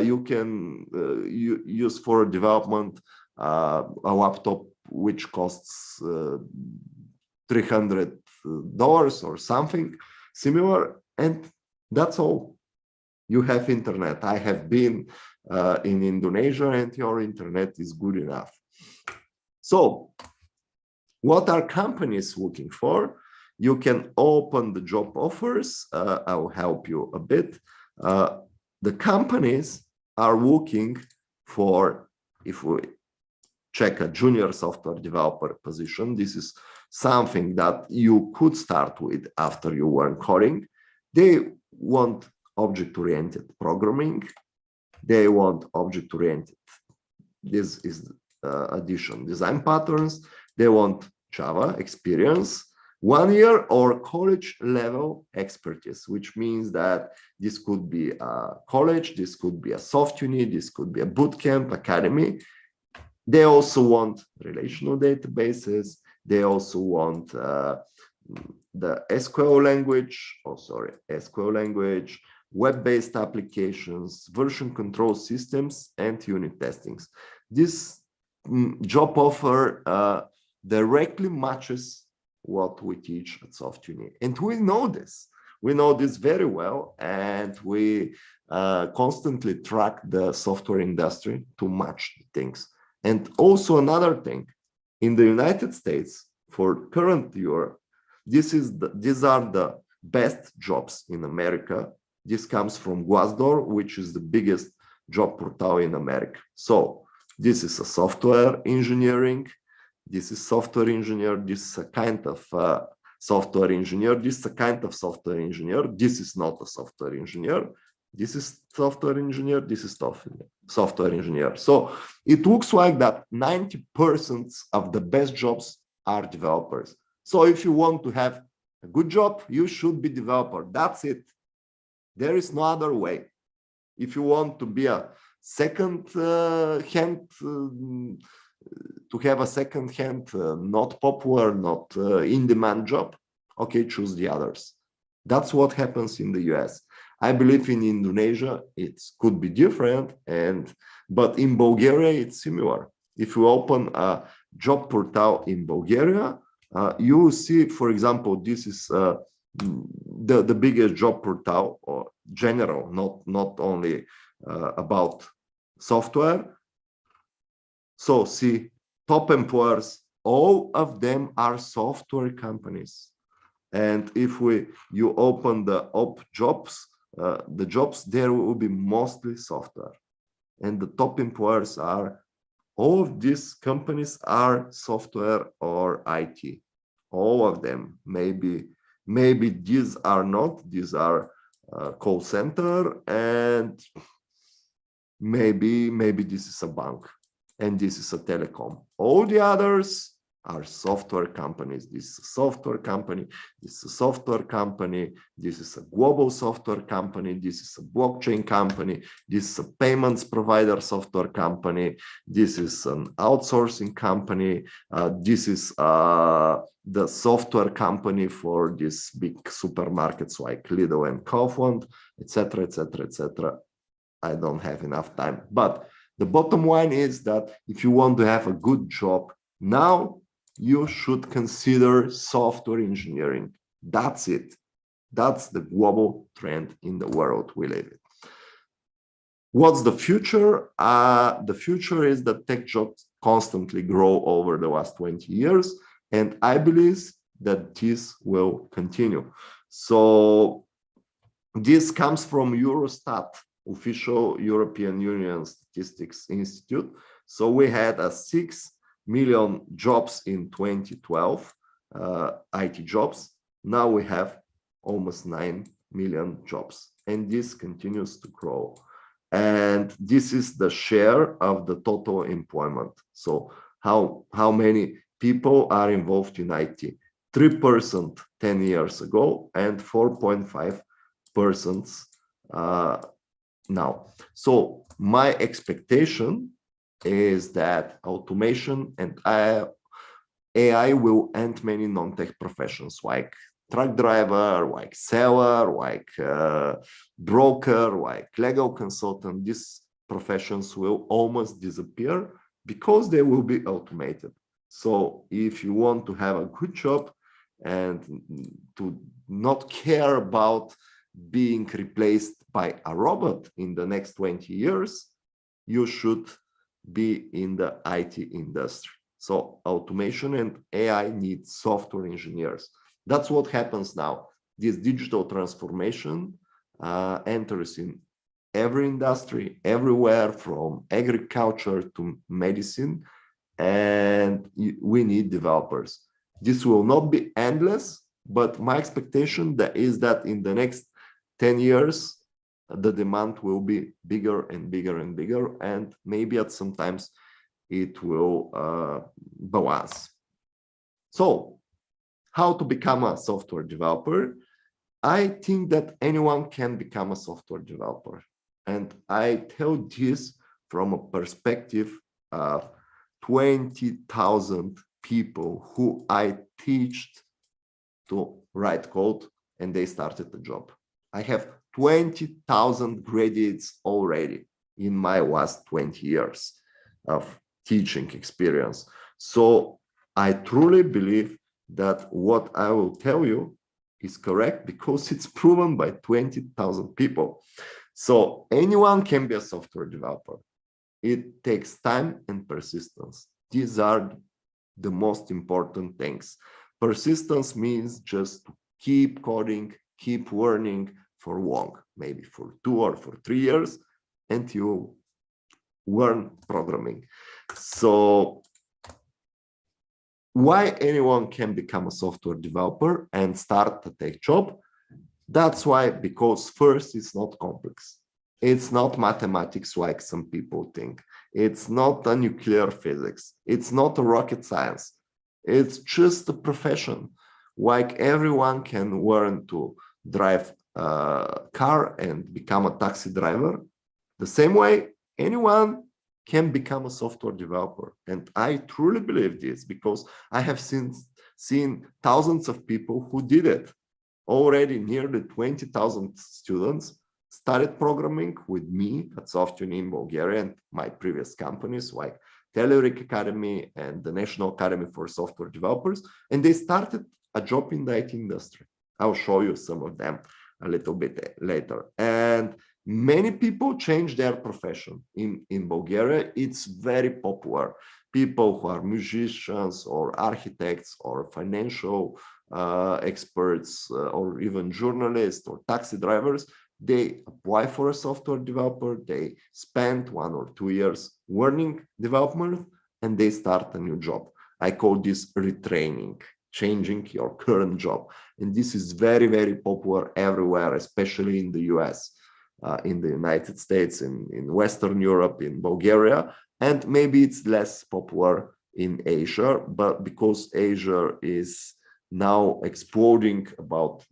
You can use for development a laptop which costs $300 or something similar, and that's all. You have internet. I have been in Indonesia, and your internet is good enough. So what are companies looking for? You can open the job offers. I'll help you a bit. The companies are looking for, if we check a junior software developer position, this is something that you could start with after you learn coding. They want object-oriented programming. They want object-oriented, this is addition, design patterns. They want Java experience, 1 year or college level expertise, which means that this could be a college, this could be a SoftUni, this could be a bootcamp academy. They also want relational databases. They also want the SQL language, web-based applications, version control systems, and unit testings. This job offer directly matches what we teach at SoftUni. And we know this. We know this very well, and we constantly track the software industry to match things. And also another thing, in the United States, for current year, these are the best jobs in America. This comes from Glassdoor, which is the biggest job portal in America. So this is a software engineering. This is software engineer. This is a kind of software engineer. This is a kind of software engineer. This is not a software engineer. This is software engineer. This is software engineer. So it looks like that 90% of the best jobs are developers. So if you want to have a good job, you should be developer. That's it. There is no other way. If you want to be a second hand, to have a second hand, not popular, not in-demand job, okay, choose the others. That's what happens in the US. I believe in Indonesia, it could be different, but in Bulgaria, it's similar. If you open a job portal in Bulgaria, you will see, for example, this is the biggest job portal, or general, not only about software. So see, top employers, all of them are software companies. And if you open the jobs, the jobs there will be mostly software. And the top employers are, all of these companies are software or IT. All of them. Maybe these are not, these are call center, and maybe this is a bank, and this is a telecom. All the others are software companies. This is a software company, this is a software company, this is a global software company, this is a blockchain company, this is a payments provider software company, this is an outsourcing company, this is the software company for these big supermarkets like Lidl and Kaufland, etc., etc., etc. I don't have enough time, but the bottom line is that if you want to have a good job now, you should consider software engineering. That's it. That's the global trend in the world we live in. What's the future? The future is that tech jobs constantly grow over the last 20 years, and I believe that this will continue. So this comes from Eurostat, official European Union Statistics Institute. So we had 6 million jobs in 2012, IT jobs. Now we have almost 9 million jobs, and this continues to grow. And this is the share of the total employment. So how many people are involved in IT? 3% 10 years ago and 4.5% now. So my expectation is that automation and AI will end many non-tech professions like truck driver, like seller, like broker, like legal consultant. These professions will almost disappear because they will be automated. So if you want to have a good job and to not care about being replaced by a robot in the next 20 years, you should be in the IT industry. So automation and AI need software engineers. That's what happens now. This digital transformation enters in every industry, everywhere, from agriculture to medicine, and we need developers. This will not be endless, but my expectation is that in the next 10 years, the demand will be bigger and bigger and bigger, and maybe at some times it will balance. So how to become a software developer? I think that anyone can become a software developer. And I tell this from a perspective of 20,000 people who I teached to write code, and they started the job. I have 20,000 graduates already in my last 20 years of teaching experience. So I truly believe that what I will tell you is correct because it's proven by 20,000 people. So anyone can be a software developer. It takes time and persistence. These are the most important things. Persistence means just to keep coding, keep learning for long, maybe for 2 or for 3 years, and you learn programming. So Why anyone can become a software developer and start a tech job? That's why, because first, it's not complex. It's not mathematics like some people think. It's not a nuclear physics. It's not a rocket science. It's just a profession. Like everyone can learn to drive a car and become a taxi driver. The same way, anyone can become a software developer. And I truly believe this because I have seen thousands of people who did it. Already nearly 20,000 students started programming with me at SoftUni in Bulgaria and my previous companies like Telerik Academy and the National Academy for Software Developers. And they started a job in the IT industry. I'll show you some of them a little bit later. And many people change their profession in Bulgaria. It's very popular. People who are musicians or architects or financial experts or even journalists or taxi drivers, they apply for a software developer, they spend 1 or 2 years learning development, and they start a new job. I call this retraining, changing your current job. And this is very, very popular everywhere, especially in the US, in the United States, in Western Europe, in Bulgaria, and maybe it's less popular in Asia, but because Asia is now exploding about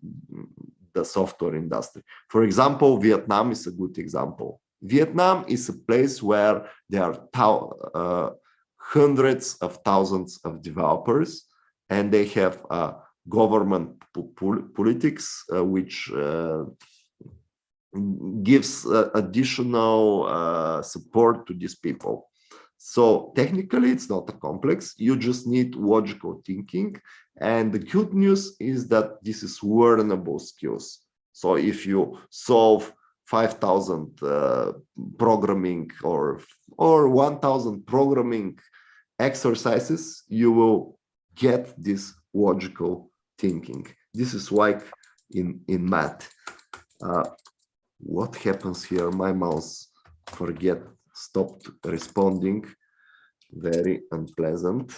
the software industry. For example, Vietnam is a good example. Vietnam is a place where there are hundreds of thousands of developers, and they have government politics, which gives additional support to these people. So technically, it's not a complex. You just need logical thinking. And the good news is that this is learnable skills. So if you solve 5,000 programming or 1,000 programming exercises, you will get this logical thinking. This is like in math. What happens here? My mouse stopped responding. Very unpleasant.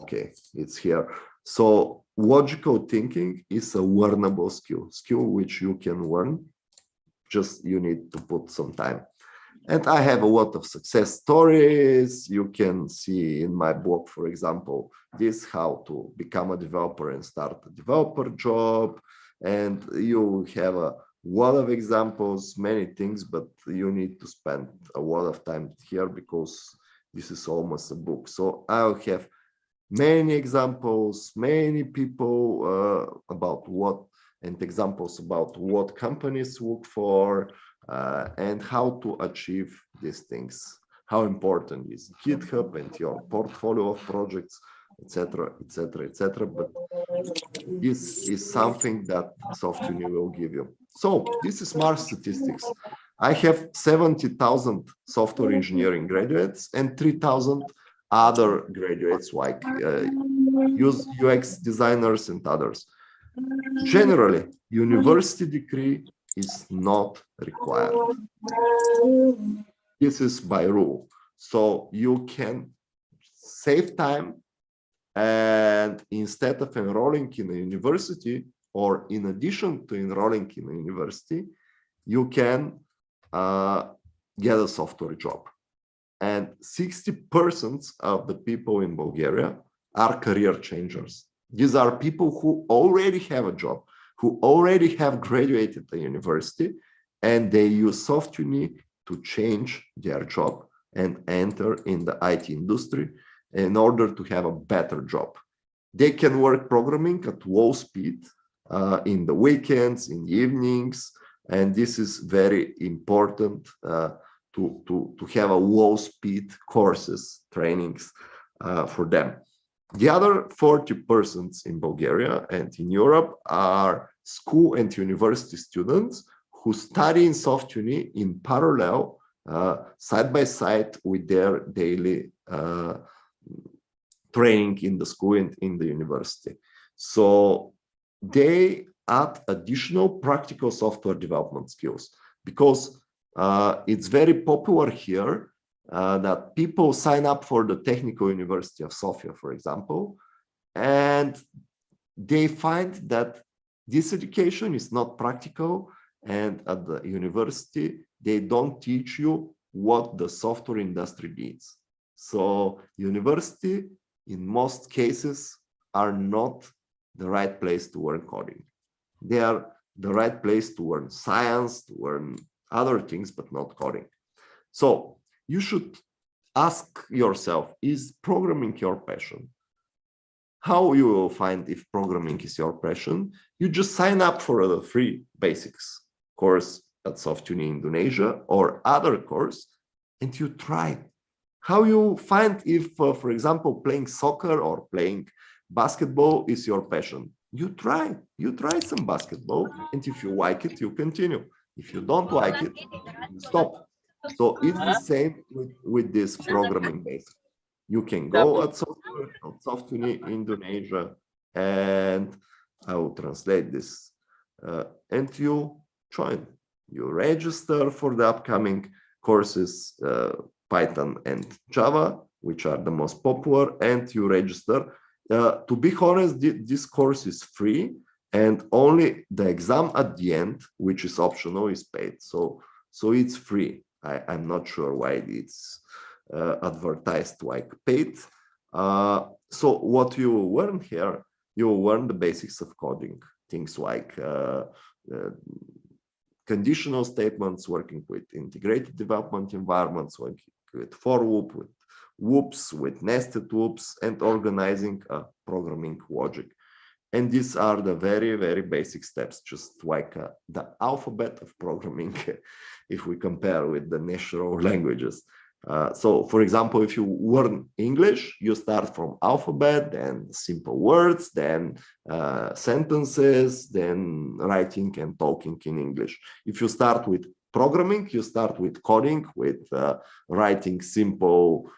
Okay, it's here. So logical thinking is a learnable skill which you can learn. Just you need to put some time. And I have a lot of success stories. You can see in my blog, for example, this how to become a developer and start a developer job. And you have a lot of examples, many things, but you need to spend a lot of time here because this is almost a book. So I'll have many examples, many people about what, and examples about what companies look for and how to achieve these things. How important is GitHub and your portfolio of projects, etc., etc., etc. But this is something that SoftUni will give you. So this is Mars statistics. I have 70,000 software engineering graduates and 3,000 other graduates like UX designers and others. Generally, university degree is not required. This is by rule. So you can save time, and instead of enrolling in a university, or in addition to enrolling in a university, you can get a software job. And 60% of the people in Bulgaria are career changers. These are people who already have a job, who already have graduated the university, and they use SoftUni to change their job and enter in the IT industry in order to have a better job. They can work programming at low speed in the weekends, in the evenings, and this is very important to have a low speed courses, trainings for them. The other 40% in Bulgaria and in Europe are school and university students who study in SoftUni in parallel, side by side with their daily training in the school and in the university. So they add additional practical software development skills because it's very popular here that people sign up for the Technical University of Sofia, for example, and they find that this education is not practical, and at the university, they don't teach you what the software industry needs. So university, in most cases, are not the right place to learn coding. They are the right place to learn science, to learn other things, but not coding. So you should ask yourself, is programming your passion? How you will find if programming is your passion? You just sign up for a free basics course at SoftUni Indonesia or other course, and you try. How you find if, for example, playing soccer or playing basketball is your passion? You try some basketball, and if you like it, you continue. If you don't like it, you stop. So it's the same with this programming base. You can go at SoftUni Indonesia, and I will translate this, and you join. You register for the upcoming courses, Python and Java, which are the most popular, and you register. To be honest, this course is free, and only the exam at the end, which is optional, is paid. So it's free. I'm not sure why it's advertised like paid. So what you learn here, you learn the basics of coding, things like conditional statements, working with integrated development environments, working with for loop, with loops, with nested loops, and organizing a programming logic. And these are the very, very basic steps, just like the alphabet of programming, if we compare with the natural languages. So, for example, if you learn English, you start from alphabet, then simple words, then sentences, then writing and talking in English. If you start with programming, you start with coding, with writing simple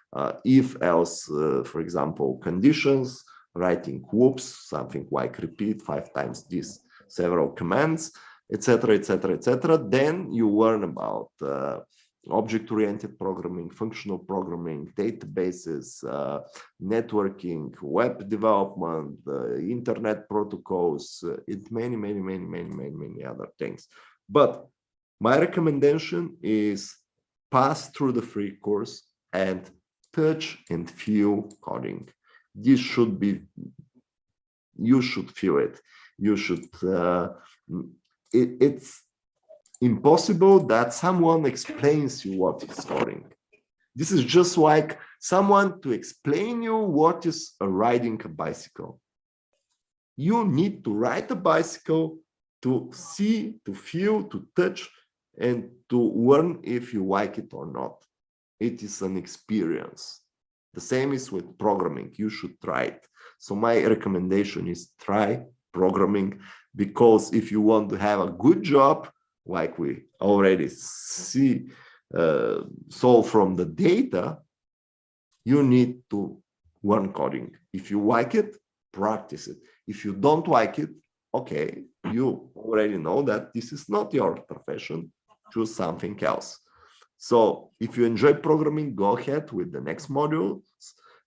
if-else, for example, conditions, writing loops, something like repeat 5 times this, several commands, etc., etc., etc. Then you learn about object-oriented programming, functional programming, databases, networking, web development, internet protocols, many other things. But my recommendation is pass through the free course and touch and feel coding. This should be, you should feel it. You should, it's impossible that someone explains you what is coding. This is just like someone to explain you what is riding a bicycle. You need to ride a bicycle to see, to feel, to touch, and to learn if you like it or not. It is an experience. The same is with programming. You should try it. So my recommendation is try programming, because if you want to have a good job, like we already see, so from the data, you need to learn coding. If you like it, practice it. If you don't like it, okay, you already know that this is not your profession. Choose something else. So if you enjoy programming, go ahead with the next modules.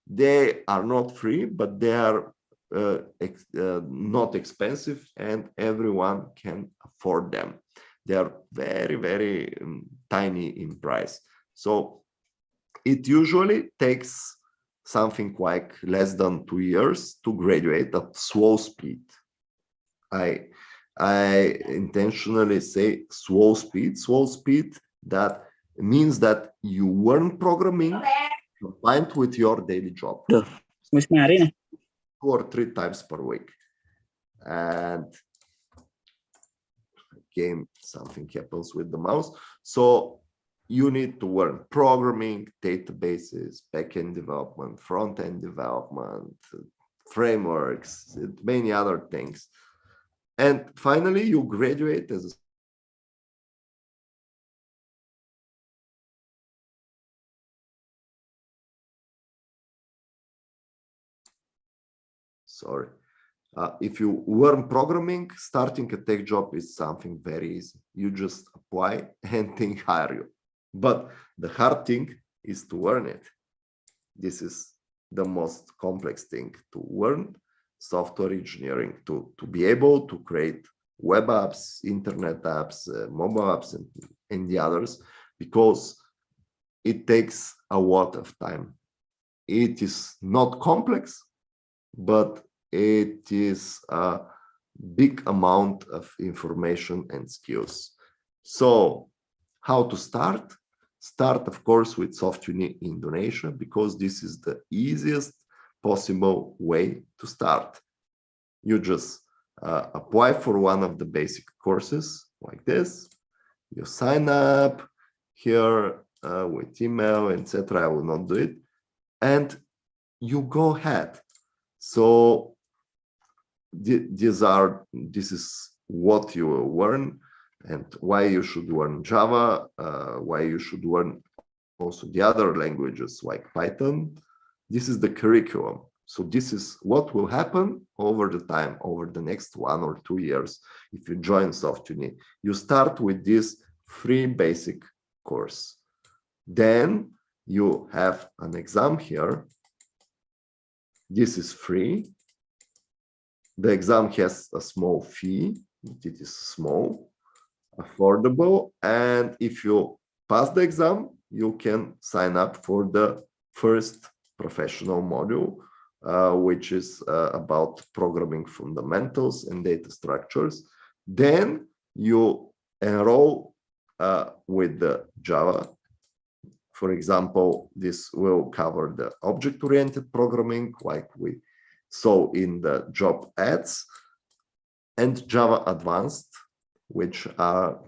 They are not free, but they are not expensive, and everyone can afford them. They are very, very tiny in price. So it usually takes something like less than 2 years to graduate at slow speed. I intentionally say slow speed. Slow speed, that means that you learn programming combined with your daily job. 2 or 3 times per week. And again, something happens with the mouse. So you need to learn programming, databases, backend development, front-end development, frameworks, many other things. And finally, you graduate as a sorry. If you learn programming, starting a tech job is something very easy. You just apply and they hire you. But the hard thing is to learn it. This is the most complex thing to learn software engineering, to be able to create web apps, internet apps, mobile apps, and the others, because it takes a lot of time. It is not complex, but it is a big amount of information and skills. So how to start? Start, of course, with SoftUni Indonesia, because this is the easiest possible way to start. You just apply for one of the basic courses like this. You sign up here with email, etc. I will not do it. And you go ahead. So this is what you will learn, and why you should learn Java, why you should learn also the other languages like Python. This is the curriculum. So this is what will happen over the time, over the next 1 or 2 years. If you join SoftUni, you start with this free basic course. Then you have an exam here. This is free. The exam has a small fee. It is small, affordable. And if you pass the exam, you can sign up for the first professional module, which is about programming fundamentals and data structures. Then you enroll with the Java. For example, this will cover the object-oriented programming, like we saw in the job ads, and Java Advanced, which are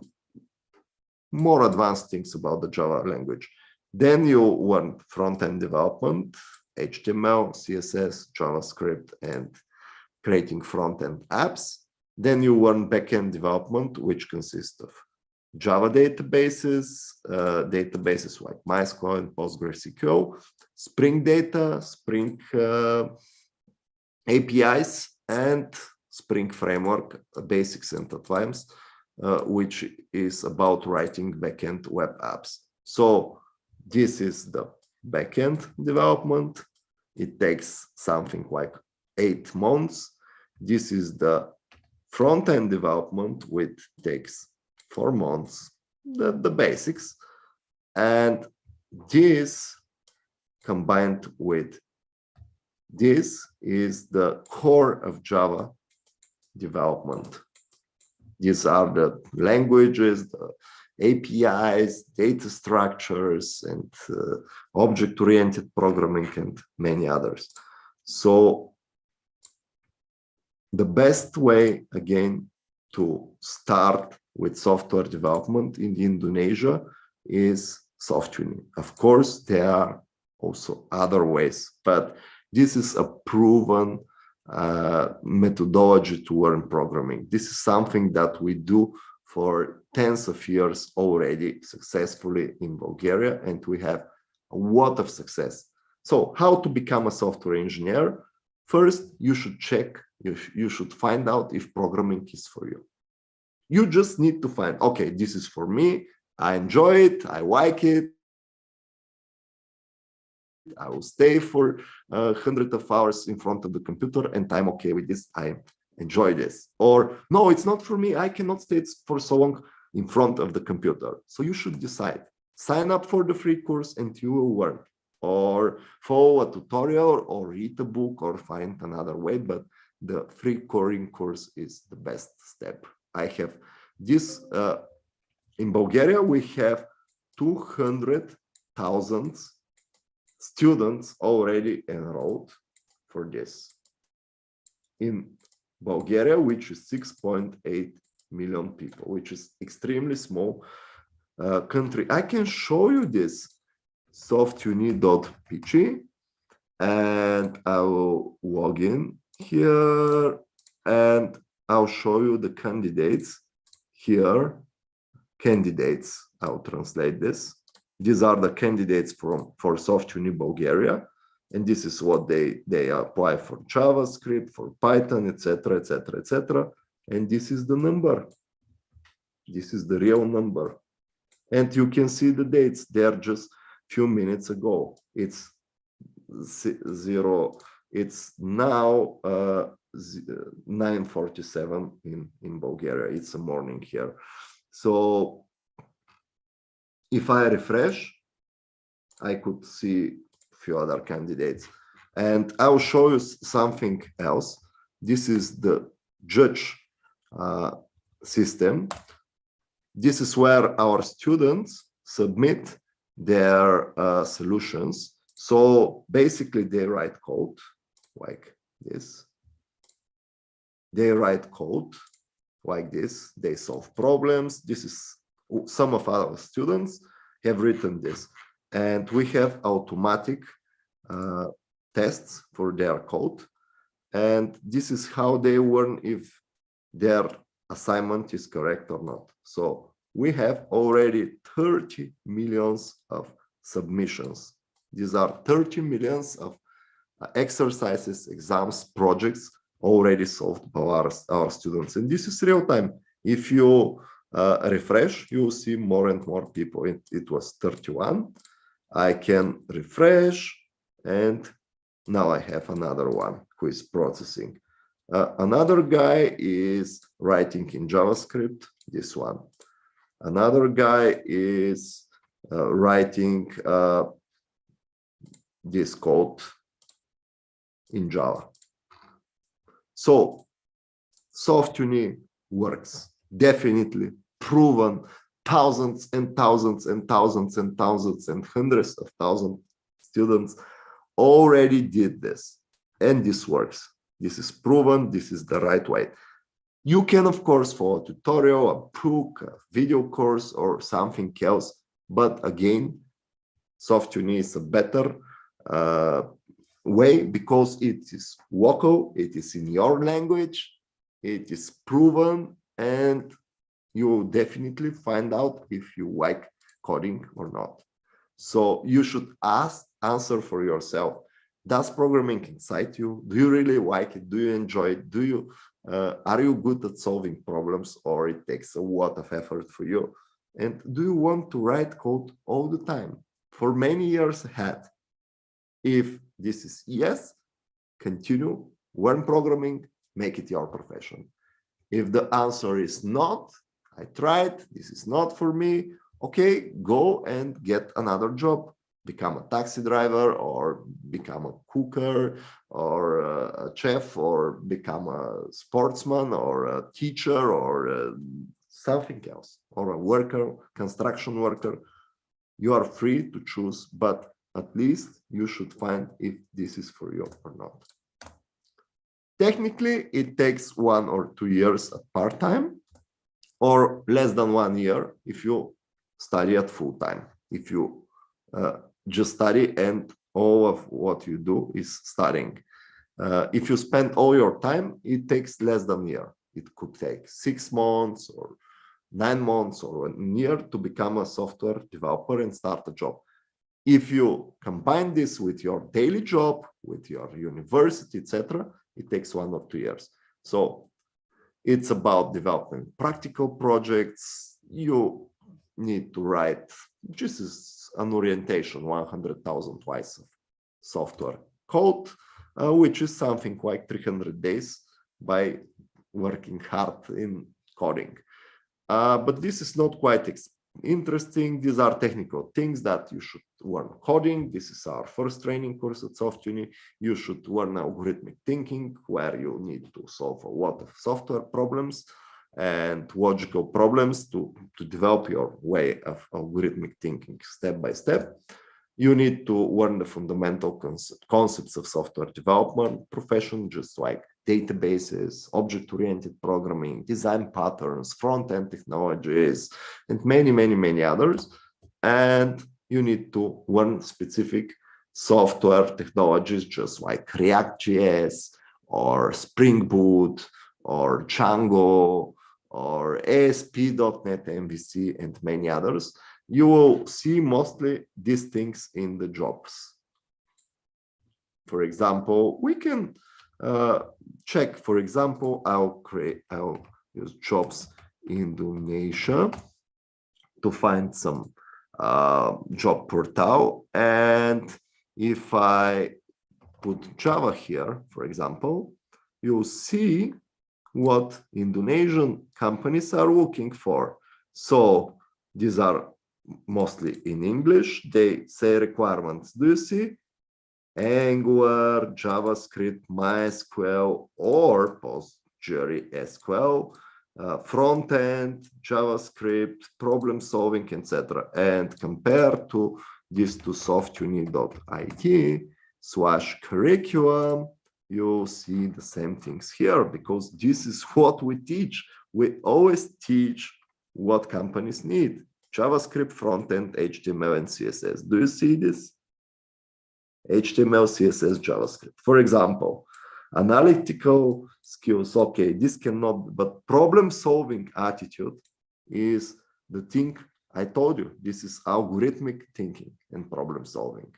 more advanced things about the Java language. Then you learn front-end development, HTML, CSS, JavaScript, and creating front-end apps. Then you learn back-end development, which consists of Java databases, databases like MySQL and PostgreSQL, Spring Data, Spring APIs, and Spring Framework, basics and advanced, which is about writing backend web apps. So this is the backend development. It takes something like 8 months. This is the front-end development, which takes 4 months, the basics. And this combined with this is the core of Java development. These are the languages, the APIs, data structures, and object-oriented programming, and many others. So the best way, again, to start with software development in Indonesia is SoftUni. Of course, there are also other ways, but this is a proven methodology to learn programming. This is something that we do for tens of years already successfully in Bulgaria, and we have a lot of success. So how to become a software engineer? First, you should check, you should find out if programming is for you. You just need to find, okay, this is for me, I enjoy it, I like it, I will stay for hundreds of hours in front of the computer and I'm okay with this, I enjoy this. Or no, it's not for me, I cannot stay for so long in front of the computer. So you should decide, sign up for the free course and you will learn, or follow a tutorial or read a book or find another way, but the free coding course is the best step. I have this, in Bulgaria, we have 200,000 students already enrolled for this. In Bulgaria, which is 6.8 million people, which is extremely small country. I can show you this softuni.pg, and I will log in here, and I'll show you the candidates here. Candidates, I'll translate this. These are the candidates for SoftUni Bulgaria, and this is what they apply for JavaScript, for Python, etc., etc., etc. And this is the number. This is the real number, and you can see the dates. They are just few minutes ago. It's zero. It's now 9:47 in Bulgaria. It's a morning here. So if I refresh, I could see a few other candidates. And I'll show you something else. This is the judge system. This is where our students submit their solutions. So basically they write code like this. They write code like this. They solve problems. This is some of our students have written this. And we have automatic tests for their code. And this is how they learn if their assignment is correct or not. So we have already 30 millions of submissions. These are 30 millions of exercises, exams, projects already solved by our students. And this is real time. If you refresh, you will see more and more people. It was 31. I can refresh, and now I have another one who is processing. Another guy is writing in JavaScript, this one. Another guy is writing this code in Java. So SoftUni works, definitely proven. Thousands and thousands and thousands and thousands and hundreds of thousands of students already did this, and this works. This is proven. This is the right way. You can, of course, follow a tutorial, a book, a video course, or something else. But again, SoftUni is a better way because it is local, it is in your language, it is proven, and you will definitely find out if you like coding or not. So you should answer for yourself. Does programming excite you? Do you really like it? Do you enjoy it? Are you good at solving problems, or it takes a lot of effort for you? And do you want to write code all the time for many years ahead? If this is yes, continue, learn programming, make it your profession. If the answer is not, I tried, this is not for me, okay, go and get another job. Become a taxi driver, or become a cooker, or a chef, or become a sportsman, or a teacher, or something else, or a worker, construction worker. You are free to choose, but at least you should find if this is for you or not. Technically, it takes 1 or 2 years at part-time, or less than 1 year if you study at full-time. If you just study and all of what you do is studying. If you spend all your time, it takes less than a year. It could take 6 months or 9 months or 1 year to become a software developer and start a job. If you combine this with your daily job, with your university, etc., it takes 1 or 2 years. So it's about developing practical projects. You need to write, this is an orientation, 100,000 lines of software code, which is something like 300 days by working hard in coding. But this is not quite interesting. These are technical things that you should learn coding. This is our first training course at SoftUni. You should learn algorithmic thinking, where you need to solve a lot of software problems and logical problems to develop your way of algorithmic thinking step by step. You need to learn the fundamental concepts of software development profession, just like databases, object-oriented programming, design patterns, front-end technologies, and many, many, many others. And you need to learn specific software technologies, just like React.js or Spring Boot or Django or ASP.NET MVC and many others. You will see mostly these things in the jobs. For example, we can check, for example, I'll use jobs Indonesia to find some job portal. And if I put Java here, for example, you'll see what Indonesian companies are looking for. So these are mostly in English. They say requirements. Do you see? Angular, JavaScript, MySQL, or PostgreSQL, front-end, JavaScript, problem solving, etc. And compared to this to softuni.it/curriculum, you'll see the same things here, because this is what we teach. We always teach what companies need. JavaScript, front-end, HTML, and CSS. Do you see this? HTML, CSS, JavaScript. For example, analytical skills, okay, this cannot, but problem-solving attitude is the thing I told you. This is algorithmic thinking and problem-solving.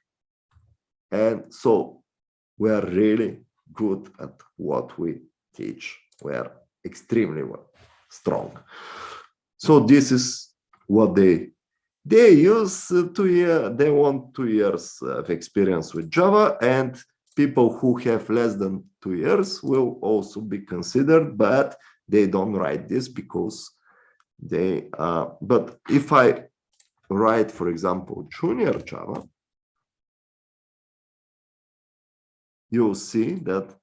And so we're really good at what we teach. We're extremely strong. So this is what they use 2 years, they want 2 years of experience with Java, and people who have less than 2 years will also be considered, but they don't write this because they, but if I write, for example, junior Java, you'll see that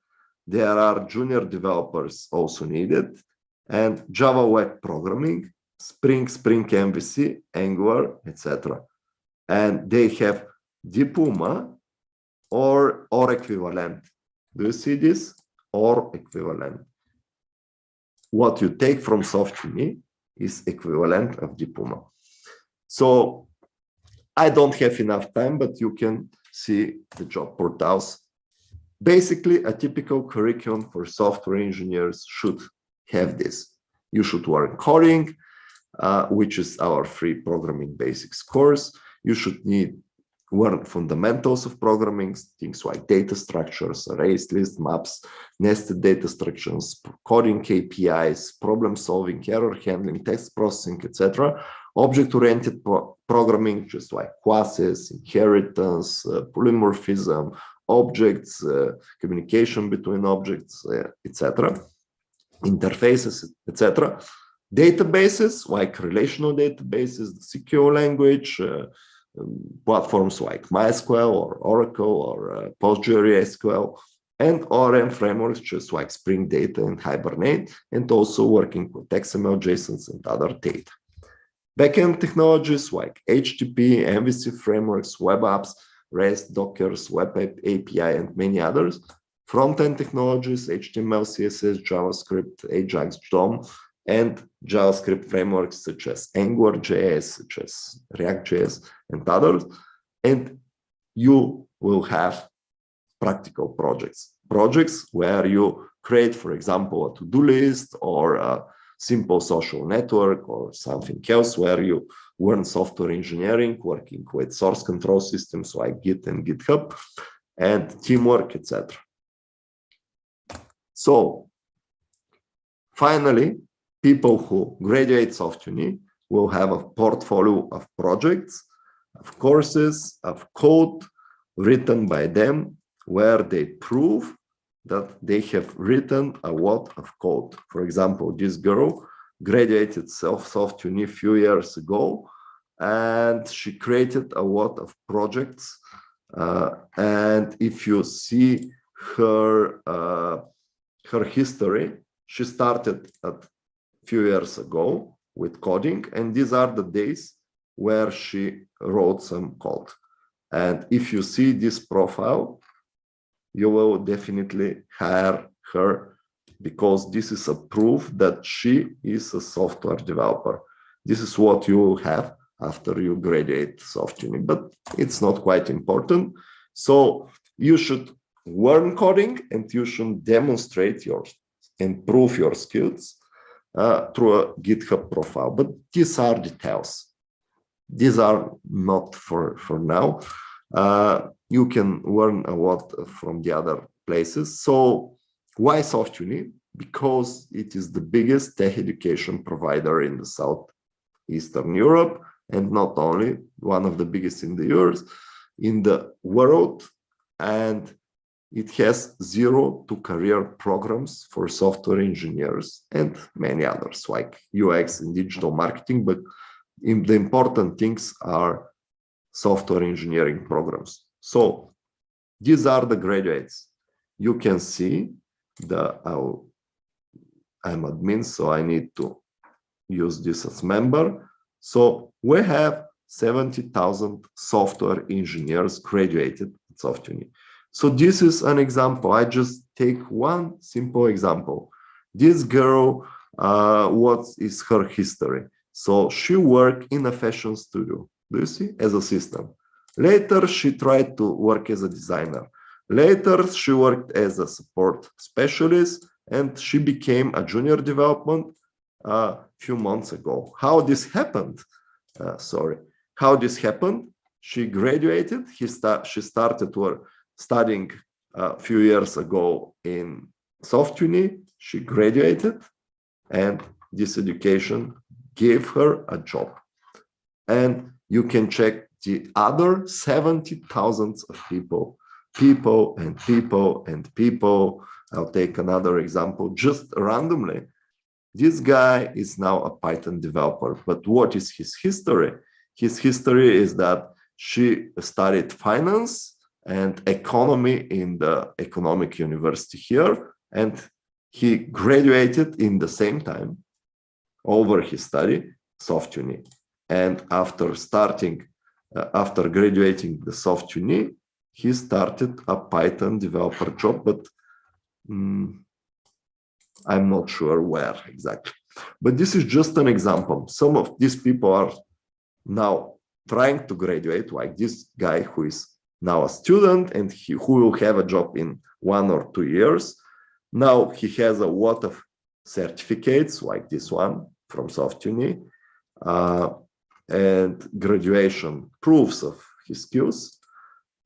there are junior developers also needed, and Java web programming, Spring MVC, Angular, etc. And they have diploma or equivalent. Do you see this? Or equivalent. What you take from SoftUni is equivalent of diploma. So I don't have enough time, but you can see the job portals. Basically, a typical curriculum for software engineers should have this. You should learn coding, which is our free programming basics course. You should learn fundamentals of programming, things like data structures, arrays, lists, maps, nested data structures, coding KPIs, problem solving, error handling, text processing, etc. Object-oriented programming, just like classes, inheritance, polymorphism, objects, communication between objects, etc. Interfaces, etc. Databases like relational databases, the SQL language, platforms like MySQL or Oracle or PostgreSQL, and ORM frameworks just like Spring Data and Hibernate, and also working with XML, JSONs, and other data. Backend technologies like HTTP, MVC frameworks, web apps, REST, Dockers, Web API, and many others. Front-end technologies, HTML, CSS, JavaScript, Ajax, DOM, and JavaScript frameworks such as AngularJS, such as React.js, and others. And you will have practical projects. Projects where you create, for example, a to-do list or a simple social network or something else where you learn software engineering, working with source control systems like Git and GitHub, and teamwork, etc. So finally, people who graduate SoftUni will have a portfolio of projects, of courses, of code written by them, where they prove that they have written a lot of code. For example, this girl graduated SoftUni a few years ago, and she created a lot of projects. And if you see her history, she started a few years ago with coding, and these are the days where she wrote some code. And if you see this profile, you will definitely hire her, because this is a proof that she is a software developer. This is what you will have after you graduate SoftUni, but it's not quite important. So you should learn coding, and you should demonstrate and prove your skills through a GitHub profile. But these are details. These are not for now. You can learn a lot from the other places. So why SoftUni? Because it is the biggest tech education provider in the Southeastern Europe. and not only, one of the biggest in the world, and it has 0 to career programs for software engineers and many others like UX and digital marketing. But the important things are software engineering programs. So these are the graduates. You can see I'm admin, so I need to use this as member. So we have 70,000 software engineers graduated at SoftUni. So this is an example. I just take one simple example. This girl, what is her history? So she worked in a fashion studio, do you see, as an assistant. Later, she tried to work as a designer. Later, she worked as a support specialist, and she became a junior development a few months ago. How this happened? How this happened? She graduated. She started studying a few years ago in SoftUni. She graduated, and this education gave her a job. And you can check the other 70,000 of people. I'll take another example just randomly. This guy is now a Python developer, but what is his history? His history is that she studied finance and economy in the economic university here, and he graduated in the same time over his study, SoftUni. And after graduating the SoftUni, he started a Python developer job, but I'm not sure where exactly. But this is just an example. Some of these people are now trying to graduate, like this guy who is now a student and who will have a job in 1 or 2 years. Now he has a lot of certificates like this one from SoftUni and graduation proofs of his skills.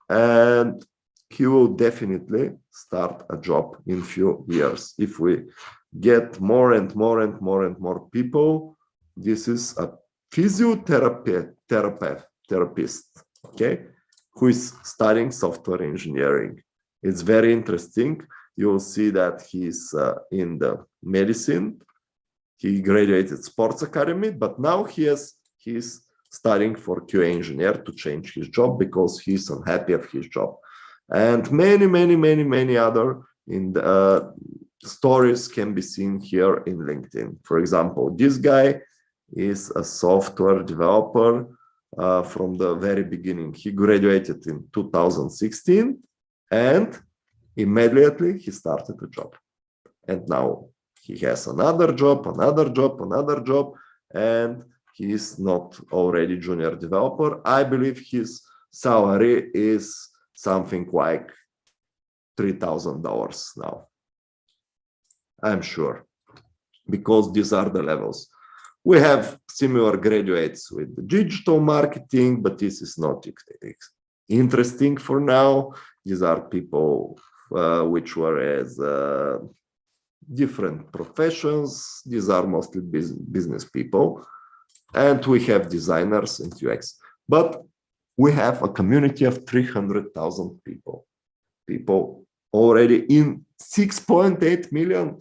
And he will definitely start a job in few years. If we get more and more people, this is a therapist, okay, who is studying software engineering. It's very interesting. You'll see that he's in the medicine. He graduated sports academy, but now he's studying for QA engineer to change his job because he's unhappy of his job. And many other stories can be seen here in LinkedIn. For example, this guy is a software developer from the very beginning. He graduated in 2016 and immediately he started a job. And now he has another job, and he is not already junior developer. I believe his salary is something like $3,000 now. I'm sure, because these are the levels. We have similar graduates with digital marketing, but this is not interesting for now. These are people which were as different professions. These are mostly business people. And we have designers and UX. But we have a community of 300,000 people. People already in 6.8 million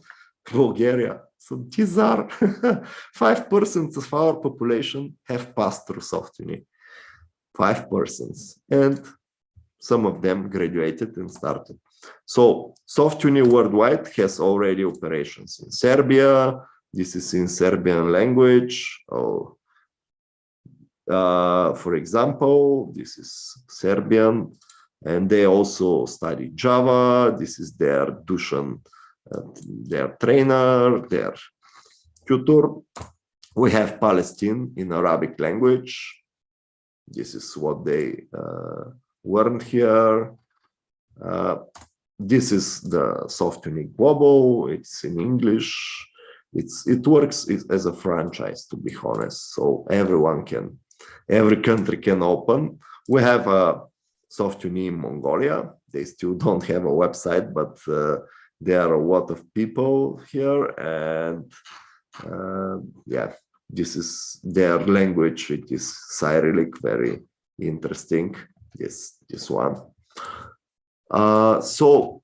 Bulgaria. So these are 5% of our population have passed through SoftUni. 5%. And some of them graduated and started. So SoftUni worldwide has already operations in Serbia. This is in Serbian language. For example, this is Serbian, and they also study Java. This is their Dusan, their trainer, their tutor. We have Palestine in Arabic language. This is what they learned here. This is the SoftUni Global. It's in English. It works as a franchise, to be honest. So every country can open. We have a SoftUni in Mongolia. They still don't have a website, but there are a lot of people here. And yeah, this is their language. It is Cyrillic, very interesting. This one. So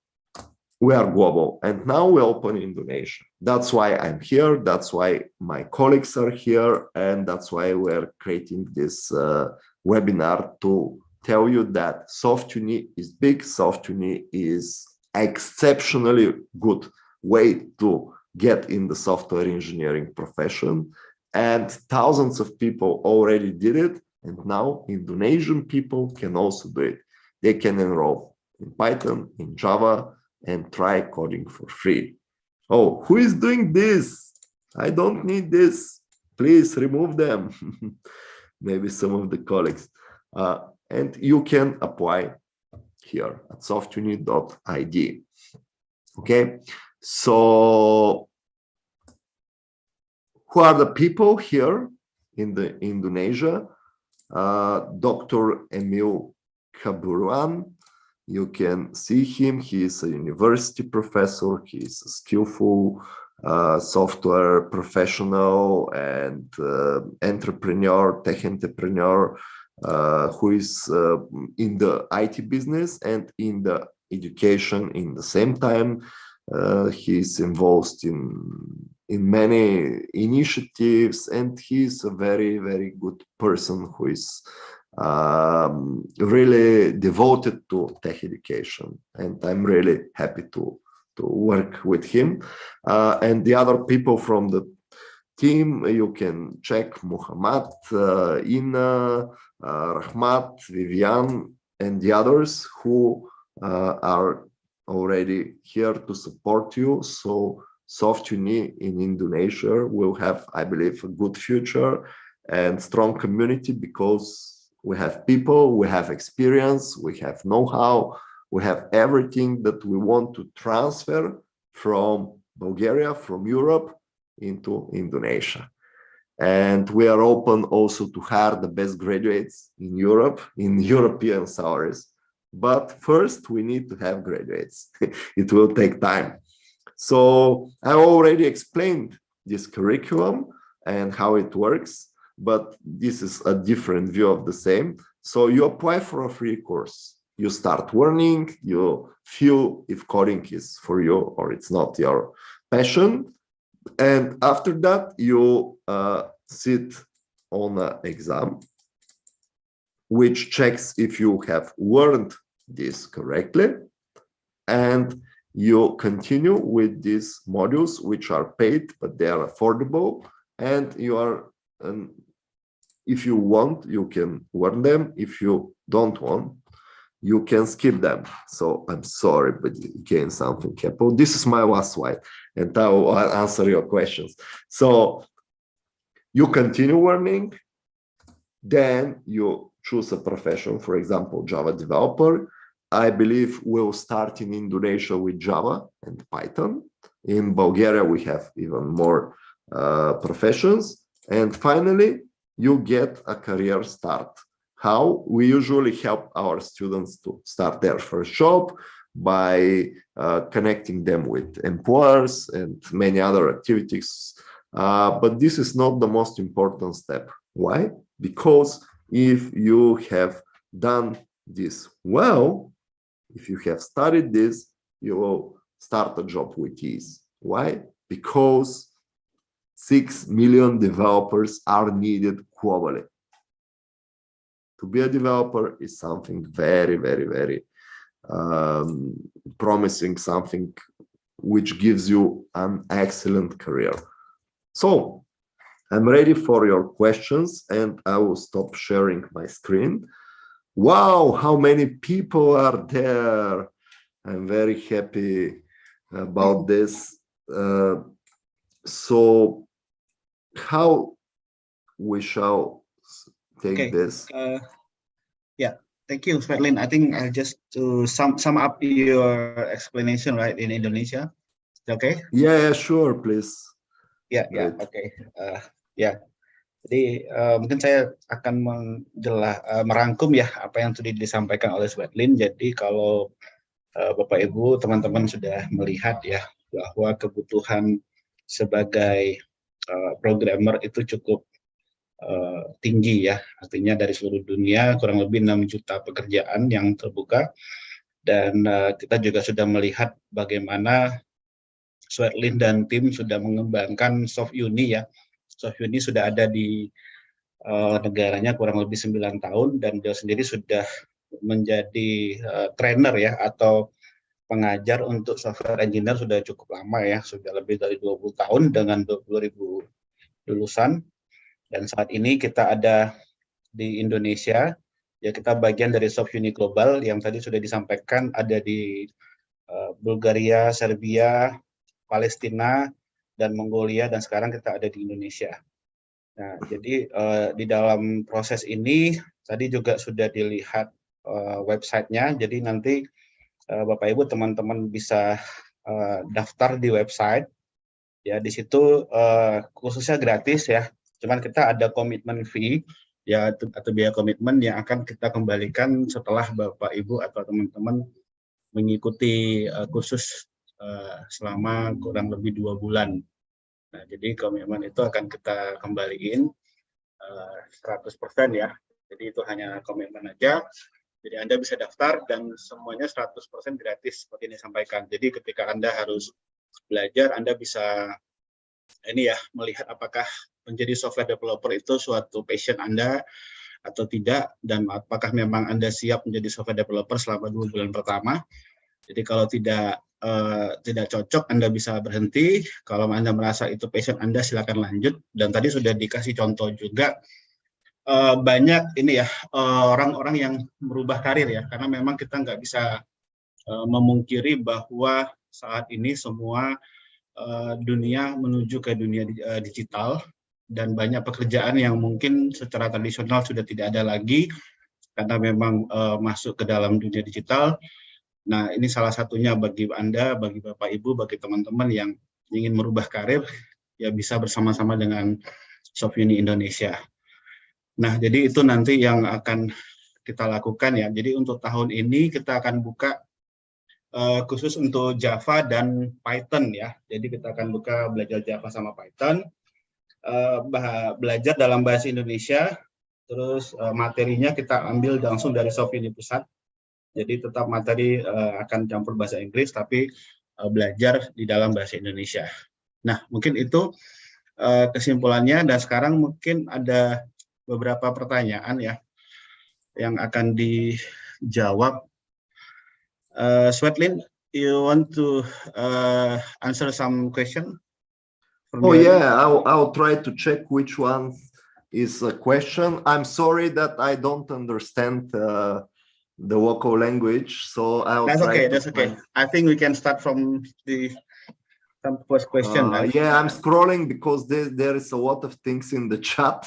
we are global, and now we open Indonesia. That's why I'm here. That's why my colleagues are here, and that's why we're creating this webinar to tell you that SoftUni is big. SoftUni is exceptionally good way to get in the software engineering profession, and thousands of people already did it, and now Indonesian people can also do it. They can enroll in Python, in Java, and try coding for free. Oh, who is doing this? I don't need this. Please remove them. Maybe some of the colleagues. And you can apply here at softuni.id. Okay, so who are the people here in the Indonesia? Dr. Emil Kaburuan, you can see him. He is a university professor. He is a skillful software professional and entrepreneur, tech entrepreneur, who is in the IT business and in the education in the same time. He is involved in many initiatives, and he is a very, very good person who is really devoted to tech education, and I'm really happy to work with him. And the other people from the team, you can check Muhammad, Ina, Rahmat, Vivian, and the others who are already here to support you. So SoftUni in Indonesia will have, I believe, a good future and strong community, because we have people, we have experience, we have know-how, we have everything that we want to transfer from Bulgaria, from Europe into Indonesia. And we are open also to hire the best graduates in Europe, in European salaries. But first, we need to have graduates. It will take time. So I already explained this curriculum and how it works, but this is a different view of the same. So you apply for a free course. You start learning, you feel if coding is for you or it's not your passion. And after that, you sit on an exam, which checks if you have learned this correctly. And you continue with these modules, which are paid, but they are affordable. And you are, if you want, you can learn them. If you don't want, you can skip them. So I'm sorry, but again, something happened. This is my last slide, and I will answer your questions. So you continue learning, then you choose a profession, for example, Java developer. I believe we'll start in Indonesia with Java and Python. In Bulgaria, we have even more professions. And finally, you get a career start. How? We usually help our students to start their first job by connecting them with employers and many other activities. But this is not the most important step. Why? Because if you have done this well, if you have studied this, you will start a job with ease. Why? Because 6 million developers are needed globally. To be a developer is something very, very, very promising, something which gives you an excellent career. So I'm ready for your questions, and I will stop sharing my screen. Wow, how many people are there? I'm very happy about this. So how we shall take this? Yeah, thank you, Svetlin. I think just to sum up your explanation, right, in Indonesia. Okay? Yeah, sure, please. Ya, oke. Ya, jadi mungkin saya akan merangkum ya apa yang sudah disampaikan oleh Svetlin. Jadi kalau Bapak Ibu, teman-teman sudah melihat ya bahwa kebutuhan sebagai programmer itu cukup tinggi ya, artinya dari seluruh dunia kurang lebih 6 juta pekerjaan yang terbuka, dan kita juga sudah melihat bagaimana Swetlin dan tim sudah mengembangkan SoftUni ya. SoftUni sudah ada di negaranya kurang lebih 9 tahun, dan dia sendiri sudah menjadi trainer ya, atau pengajar untuk software engineer sudah cukup lama ya, sudah lebih dari 20 tahun dengan 20.000 lulusan. Dan saat ini kita ada di Indonesia, ya kita bagian dari SoftUni Global yang tadi sudah disampaikan, ada di Bulgaria, Serbia, Palestina, dan Mongolia, dan sekarang kita ada di Indonesia. Nah, jadi di dalam proses ini tadi juga sudah dilihat websitenya, jadi nanti Bapak Ibu teman-teman bisa daftar di website, ya di situ khususnya gratis ya. Cuman kita ada komitmen fee ya, atau biaya komitmen yang akan kita kembalikan setelah Bapak Ibu atau teman-teman mengikuti kursus selama kurang lebih 2 bulan. Nah, jadi komitmen itu akan kita kembaliin 100% ya. Jadi itu hanya komitmen aja. Jadi Anda bisa daftar dan semuanya 100% gratis seperti ini disampaikan. Jadi ketika Anda harus belajar, Anda bisa ini ya, melihat apakah menjadi software developer itu suatu passion Anda atau tidak, dan apakah memang Anda siap menjadi software developer selama 2 bulan pertama. Jadi kalau tidak cocok, Anda bisa berhenti. Kalau Anda merasa itu passion Anda, silakan lanjut. Dan tadi sudah dikasih contoh juga, banyak ini ya orang-orang yang merubah karir ya, karena memang kita nggak bisa memungkiri bahwa saat ini semua dunia menuju ke dunia digital, dan banyak pekerjaan yang mungkin secara tradisional sudah tidak ada lagi karena memang masuk ke dalam dunia digital. Nah, ini salah satunya bagi Anda, bagi Bapak Ibu, bagi teman-teman yang ingin merubah karir, ya bisa bersama-sama dengan SoftUni Indonesia. Nah, jadi itu nanti yang akan kita lakukan ya. Jadi untuk tahun ini kita akan buka khusus untuk Java dan Python ya. Jadi kita akan buka belajar Java sama Python, belajar dalam bahasa Indonesia, terus materinya kita ambil langsung dari SoftUni Pusat. Jadi tetap materi akan campur bahasa Inggris, tapi belajar di dalam bahasa Indonesia. Nah, mungkin itu kesimpulannya, dan sekarang mungkin ada beberapa pertanyaan ya yang akan dijawab. Swetlin, you want to answer some question? Oh yeah, I'll try to check which one is a question. I'm sorry that I don't understand the local language, so I'll That's try. Okay. That's okay. I think we can start from the first question. Yeah, I'm scrolling because there is a lot of things in the chat.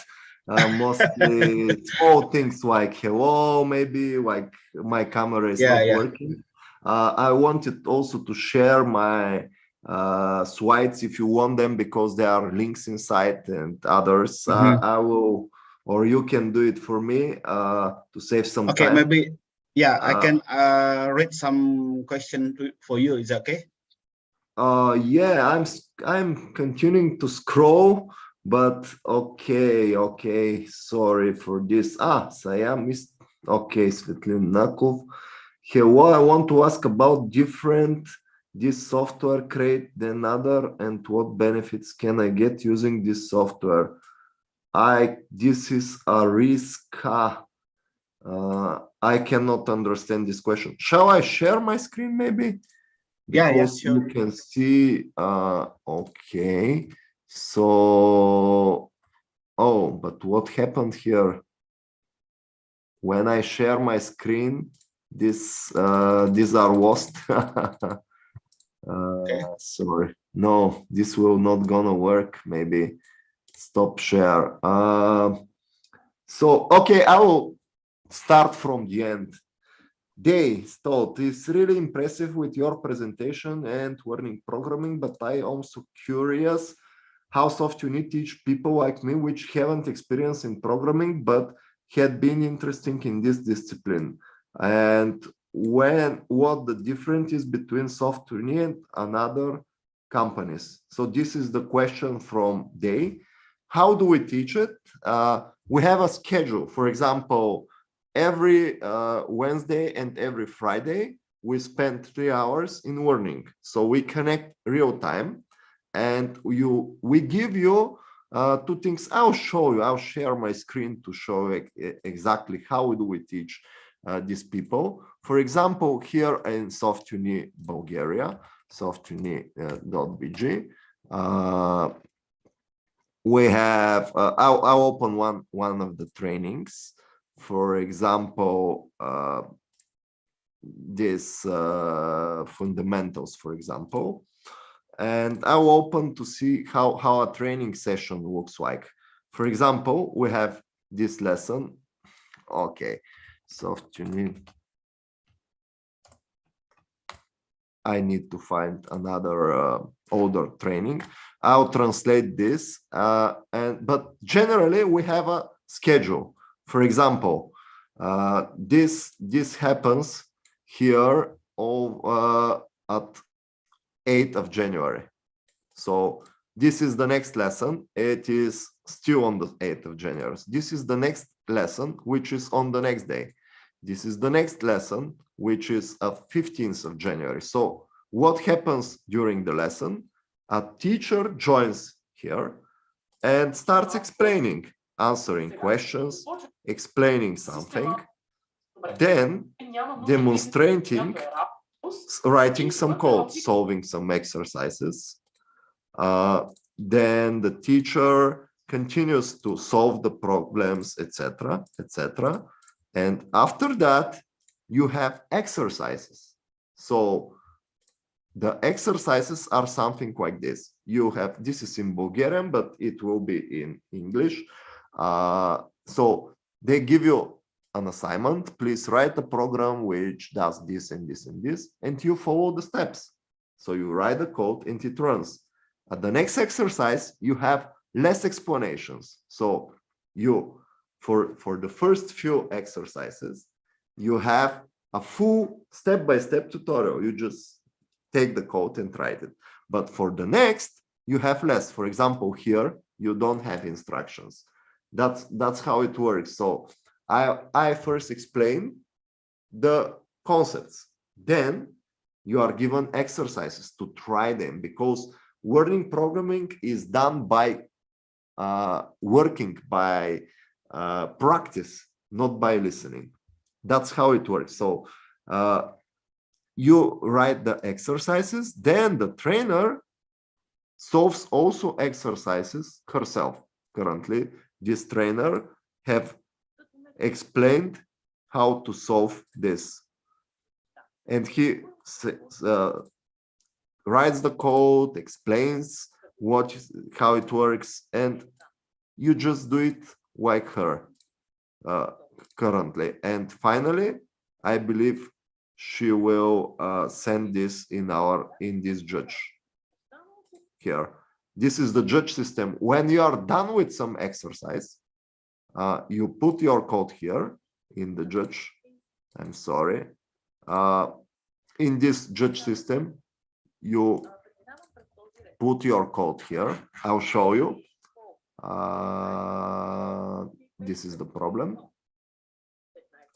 Mostly small things like hello, maybe like my camera is not working. I wanted also to share my slides if you want them, because there are links inside and others. I will, or you can do it for me to save some time. Okay, maybe, yeah, I can read some question for you. Is that okay? Yeah, I'm continuing to scroll, but okay, sorry for this. Saya missed. Okay, Svetlin Nakov. Hello, I want to ask about this software create than other, and what benefits can I get using this software? This is a risk. I cannot understand this question. Shall I share my screen maybe? Because sure. You can see, okay. So, but what happened here? When I share my screen, these are lost. Sorry, no, this will not gonna work. Maybe stop share. So, okay, I will start from the end. They thought it's really impressive with your presentation and learning programming, but I also curious how SoftUni teach people like me which haven't experience in programming but had been interested in this discipline, and what the difference is between SoftUni and another companies. So this is the question from Day. How do we teach it? We have a schedule. For example, every Wednesday and every Friday, we spend 3 hours in learning. So we connect real time, and we give you two things. I'll show you. I'll share my screen to show exactly how do we teach these people. For example, here in SoftUni Bulgaria, softuni.bg, we have. I'll open one of the trainings. For example, this fundamentals, for example, and I'll open to see how a training session looks like. For example, we have this lesson. Okay, SoftUni. I need to find another older training. I'll translate this, but generally we have a schedule. For example, this happens here at 8th of January. So this is the next lesson. It is still on the 8th of January. This is the next lesson, which is on the next day. This is the next lesson, which is 15th of January. So what happens during the lesson? A teacher joins here and starts explaining, answering questions, explaining something, then demonstrating, writing some code, solving some exercises. Then the teacher continues to solve the problems, etc., etc. And after that, you have exercises. So the exercises are something like this. You have, this is in Bulgarian, but it will be in English. So they give you an assignment. Please write a program which does this and this and this, and you follow the steps. So you write the code and it runs. At the next exercise, you have less explanations. So you, for the first few exercises, you have a full step-by-step tutorial. You just take the code and write it. But for the next, you have less. For example, here, you don't have instructions. That's how it works. So I first explain the concepts. Then you are given exercises to try them, because learning programming is done by working, by practice, not by listening. That's how it works. So you write the exercises, then the trainer solves also exercises herself. Currently, this trainer have explained how to solve this, and he writes the code, explains how it works, and you just do it like her currently. And finally, I believe she will send this in this judge here. This is the judge system. When you are done with some exercise, you put your code here in the judge. I'm sorry. In this judge system, you put your code here. I'll show you. This is the problem.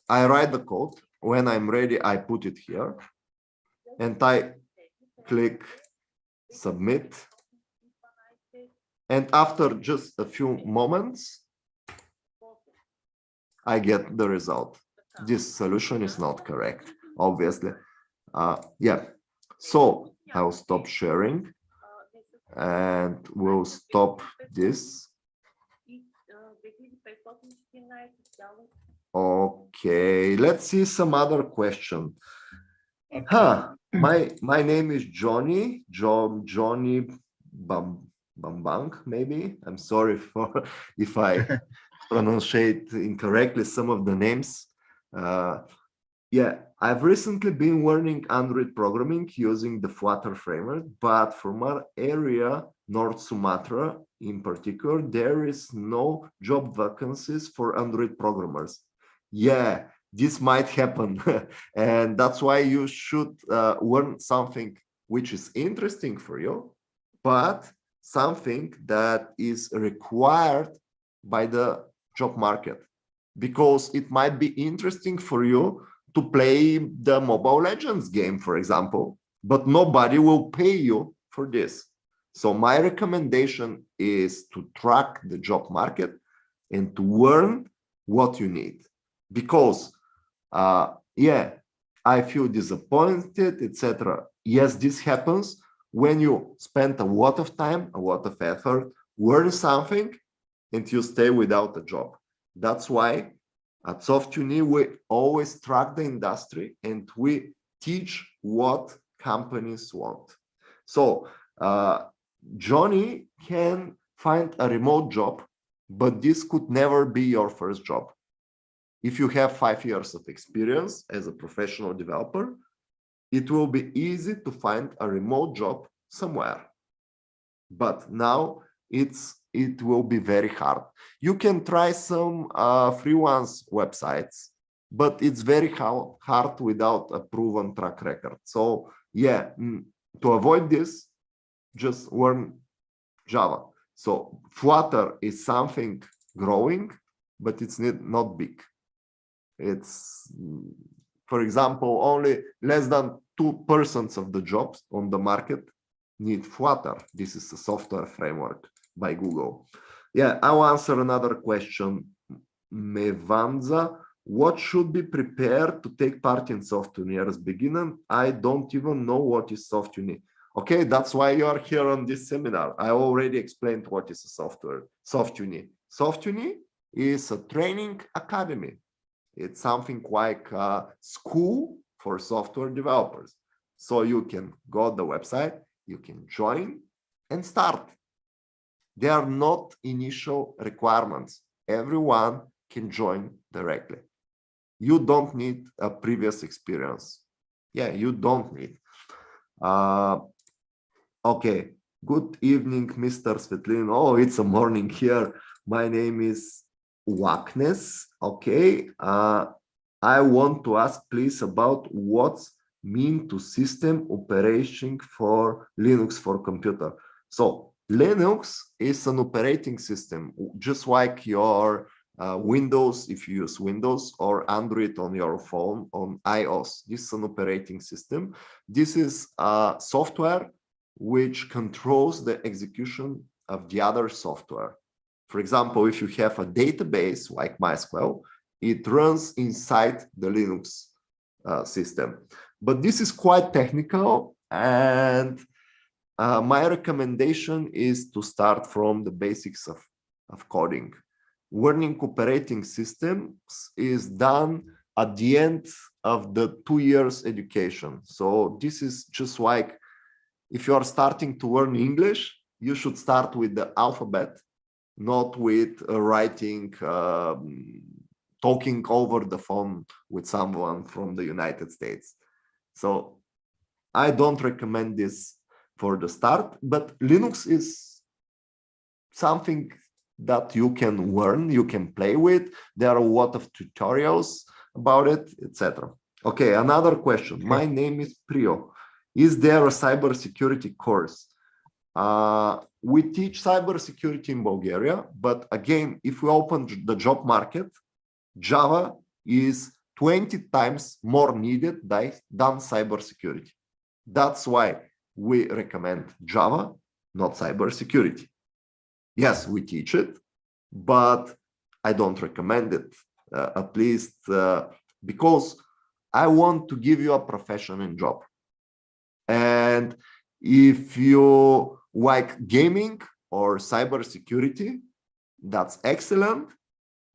I write the code. When I'm ready, I put it here, and I click submit. And after just a few moments, I get the result. This solution is not correct, obviously. Yeah, so I'll stop sharing and we'll stop this. Okay, let's see some other question. My name is Johnny Bambang, maybe. I'm sorry for if I pronunciate incorrectly some of the names. Yeah, I've recently been learning Android programming using the Flutter framework, but from our area, North Sumatra in particular, there is no job vacancies for Android programmers. Yeah, this might happen. And that's why you should learn something which is interesting for you, but something that is required by the job market, because it might be interesting for you to play the Mobile Legends game, for example, but nobody will pay you for this. So my recommendation is to track the job market and to learn what you need, because yeah, I feel disappointed, etc. Yes, this happens when you spend a lot of time, a lot of effort, learn something, and you stay without a job. That's why at SoftUni, we always track the industry and we teach what companies want. So Johnny can find a remote job, but this could never be your first job. If you have 5 years of experience as a professional developer, it will be easy to find a remote job somewhere. But now it will be very hard. You can try some freelance websites, but it's very hard without a proven track record. So yeah, to avoid this, just learn Java. So Flutter is something growing, but it's not big. It's, for example, only less than 2% of the jobs on the market need Flutter. This is a software framework by Google. Yeah, I'll answer another question. Mevanza, what should be prepared to take part in SoftUni as beginner? I don't even know what is SoftUni. Okay, that's why you are here on this seminar. I already explained what is a SoftUni. SoftUni is a training academy. It's something like a school for software developers. So you can go to the website, you can join and start. There are not initial requirements. Everyone can join directly. You don't need a previous experience. Yeah, you don't need. Okay, good evening, Mr. Svetlin. Oh, it's a morning here. My name is Waknes. Okay, I want to ask please about what's mean to system operation for Linux for computer. So Linux is an operating system, just like your Windows, if you use Windows, or Android on your phone, on iOS. This is an operating system. This is software which controls the execution of the other software. For example, if you have a database like MySQL, it runs inside the Linux system. But this is quite technical, and my recommendation is to start from the basics of coding. Learning operating systems is done at the end of the 2 years education. So this is just like if you are starting to learn English, you should start with the alphabet, not with writing, talking over the phone with someone from the United States. So I don't recommend this for the start, but Linux is something that you can learn, you can play with. There are a lot of tutorials about it, etc. Okay, another question. My name is Priyo. Is there a cybersecurity course? We teach cybersecurity in Bulgaria, but again, if we open the job market, Java is 20 times more needed than cybersecurity. That's why we recommend Java, not cybersecurity. Yes, we teach it, but I don't recommend it, at least because I want to give you a professional job. And if you like gaming or cybersecurity, that's excellent,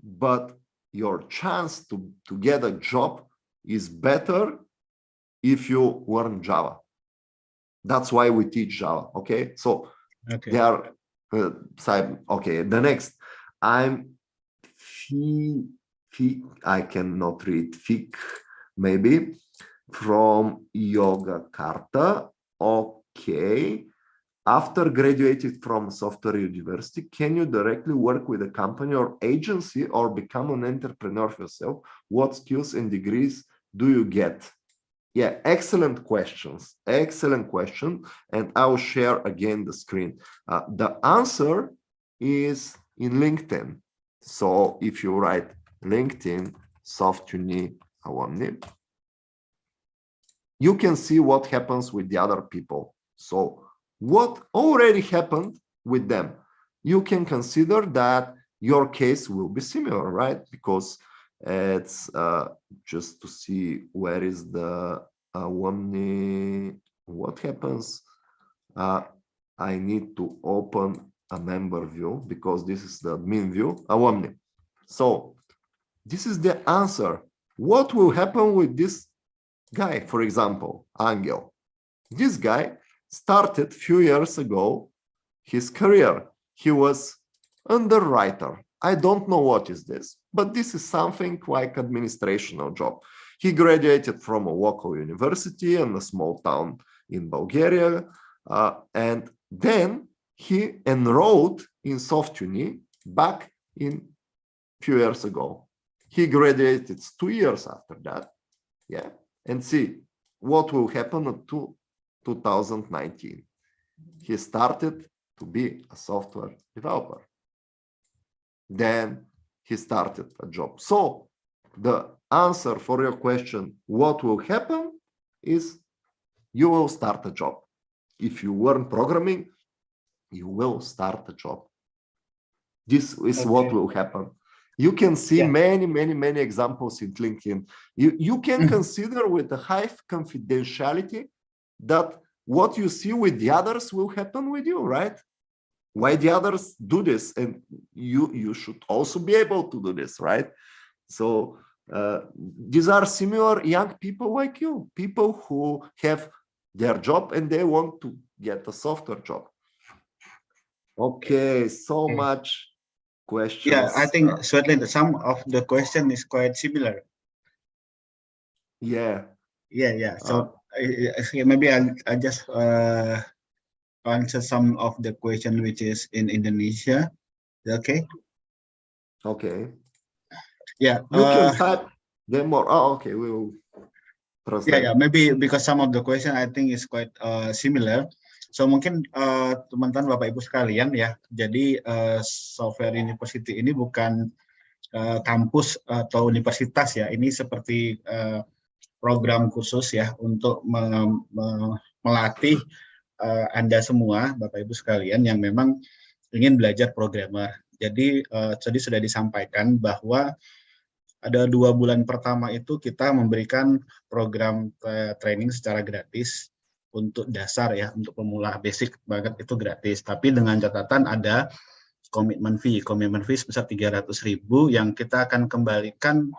but your chance to get a job is better if you learn Java. That's why we teach Java. Okay, so okay. They are okay. The next, I'm I cannot read Fik, maybe from Yogyakarta. Okay. After graduated from Software University, can you directly work with a company or agency or become an entrepreneur yourself? What skills and degrees do you get? Yeah, excellent questions. Excellent question. And I'll share again the screen. The answer is in LinkedIn. So if you write LinkedIn SoftUni alumni, you can see what happens with the other people. So what already happened with them, you can consider that your case will be similar, right? Because it's just to see where is the alumni, what happens. I need to open a member view because this is the admin view, alumni. So this is the answer. What will happen with this guy, for example, Angel? This guy started a few years ago his career. He was underwriter. I don't know what is this, but this is something like administrational job. He graduated from a local university in a small town in Bulgaria, and then he enrolled in SoftUni back in few years ago. He graduated 2 years after that, yeah, and see what will happen in 2019. He started to be a software developer. Then he started a job. So the answer for your question, what will happen, is you will start a job. If you learn programming, you will start a job. This is what will happen. You can see many examples in LinkedIn. You can consider with a high confidentiality that what you see with the others will happen with you, right? Why the others do this, and you should also be able to do this, right? So these are similar young people like you, people who have their job and they want to get a software job. Okay, so much questions. Yeah, I think certainly some of the question is quite similar. Yeah. So maybe I just answer some of the question which is in Indonesia. Okay. Okay. Yeah. You can type them more. Oh, okay. We will translate. Yeah. Maybe because some of the question I think is quite similar. So mungkin teman-teman Bapak Ibu sekalian ya. Jadi Software University ini bukan kampus atau universitas ya. Ini seperti program khusus ya untuk melatih Anda semua, Bapak Ibu sekalian, yang memang ingin belajar programmer. Jadi tadi sudah disampaikan bahwa ada 2 bulan pertama itu kita memberikan program training secara gratis untuk dasar ya, untuk pemula basic banget itu gratis. Tapi dengan catatan ada komitmen fee sebesar 300.000 yang kita akan kembalikan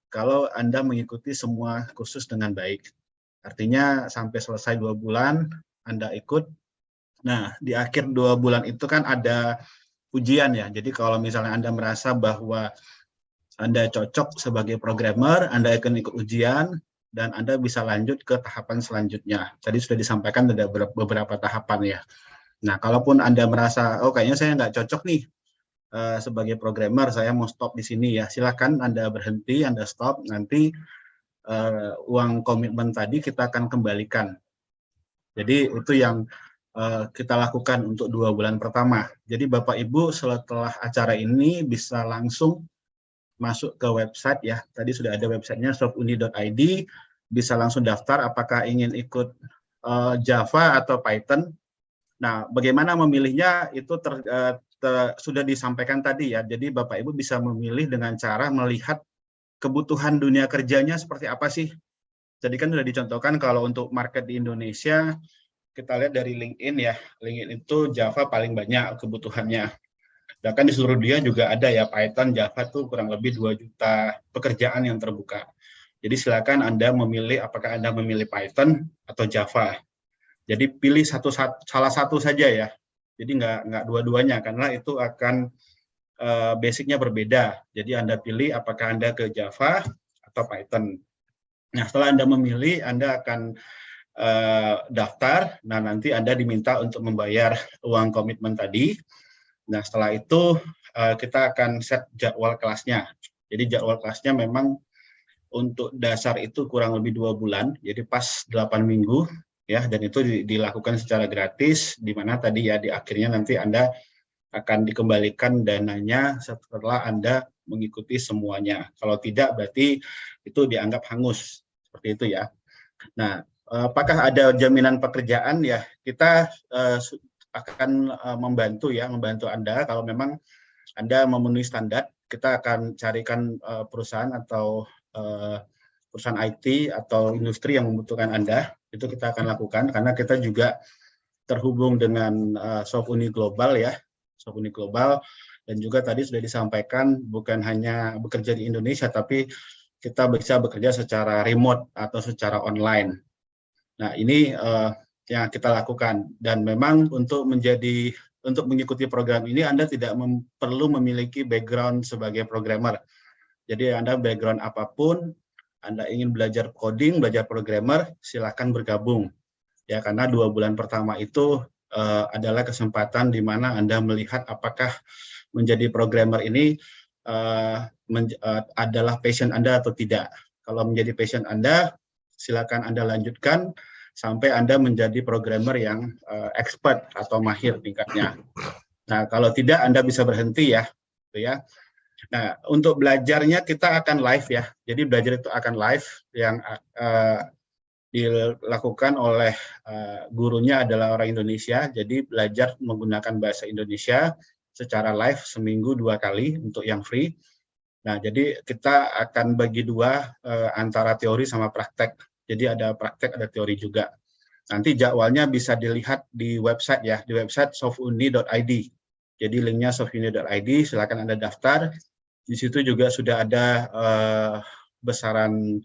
kalau Anda mengikuti semua kursus dengan baik. Artinya sampai selesai 2 bulan Anda ikut. Nah, di akhir 2 bulan itu kan ada ujian ya. Jadi kalau misalnya Anda merasa bahwa Anda cocok sebagai programmer, Anda akan ikut ujian dan Anda bisa lanjut ke tahapan selanjutnya. Tadi sudah disampaikan ada beberapa tahapan ya. Nah, kalaupun Anda merasa, oh kayaknya saya nggak cocok nih sebagai programmer, saya mau stop di sini ya. Silakan Anda berhenti, Anda stop. Nanti uang komitmen tadi kita akan kembalikan. Jadi itu yang kita lakukan untuk 2 bulan pertama. Jadi Bapak Ibu setelah acara ini bisa langsung masuk ke website ya. Tadi sudah ada websitenya softuni.id, bisa langsung daftar apakah ingin ikut Java atau Python. Nah, bagaimana memilihnya itu sudah disampaikan tadi ya. Jadi Bapak Ibu bisa memilih dengan cara melihat kebutuhan dunia kerjanya seperti apa sih. Jadi kan sudah dicontohkan kalau untuk market di Indonesia, kita lihat dari LinkedIn ya. LinkedIn itu Java paling banyak kebutuhannya. Bahkan di seluruh dunia juga ada ya Python, Java tuh kurang lebih 2 juta pekerjaan yang terbuka. Jadi silakan Anda memilih apakah Anda memilih Python atau Java. Jadi pilih salah satu saja ya. Jadi nggak dua-duanya karena itu akan basicnya berbeda. Jadi Anda pilih apakah Anda ke Java atau Python. Nah setelah Anda memilih, Anda akan daftar. Nah nanti Anda diminta untuk membayar uang komitmen tadi. Nah setelah itu kita akan set jadwal kelasnya. Jadi jadwal kelasnya memang untuk dasar itu kurang lebih 2 bulan, jadi pas 8 minggu, ya, dan itu dilakukan secara gratis, di mana tadi ya di akhirnya nanti Anda akan dikembalikan dananya setelah Anda mengikuti semuanya. Kalau tidak, berarti itu dianggap hangus, seperti itu ya. Nah, apakah ada jaminan pekerjaan? Ya, kita akan membantu Anda kalau memang Anda memenuhi standar. Kita akan carikan perusahaan atau perusahaan IT atau industri yang membutuhkan Anda. Itu kita akan lakukan karena kita juga terhubung dengan SoftUni Global ya, SoftUni Global, dan juga tadi sudah disampaikan bukan hanya bekerja di Indonesia, tapi kita bisa bekerja secara remote atau secara online. Nah, ini yang kita lakukan, dan memang untuk mengikuti program ini Anda tidak perlu memiliki background sebagai programmer. Jadi Anda background apapun, Anda ingin belajar coding, belajar programmer, silakan bergabung. Ya, karena 2 bulan pertama itu adalah kesempatan di mana Anda melihat apakah menjadi programmer ini adalah passion Anda atau tidak. Kalau menjadi passion Anda, silakan Anda lanjutkan sampai Anda menjadi programmer yang expert atau mahir tingkatnya. Nah, kalau tidak Anda bisa berhenti ya, gitu ya. Nah, untuk belajarnya kita akan live ya. Jadi belajar itu akan live, yang dilakukan oleh gurunya adalah orang Indonesia. Jadi belajar menggunakan bahasa Indonesia secara live seminggu 2 kali untuk yang free. Nah, jadi kita akan bagi 2 antara teori sama praktek. Jadi ada praktek, ada teori juga. Nanti jadwalnya bisa dilihat di website ya, di website softuni.id. Jadi linknya softuni.id, silakan Anda daftar. Di situ juga sudah ada besaran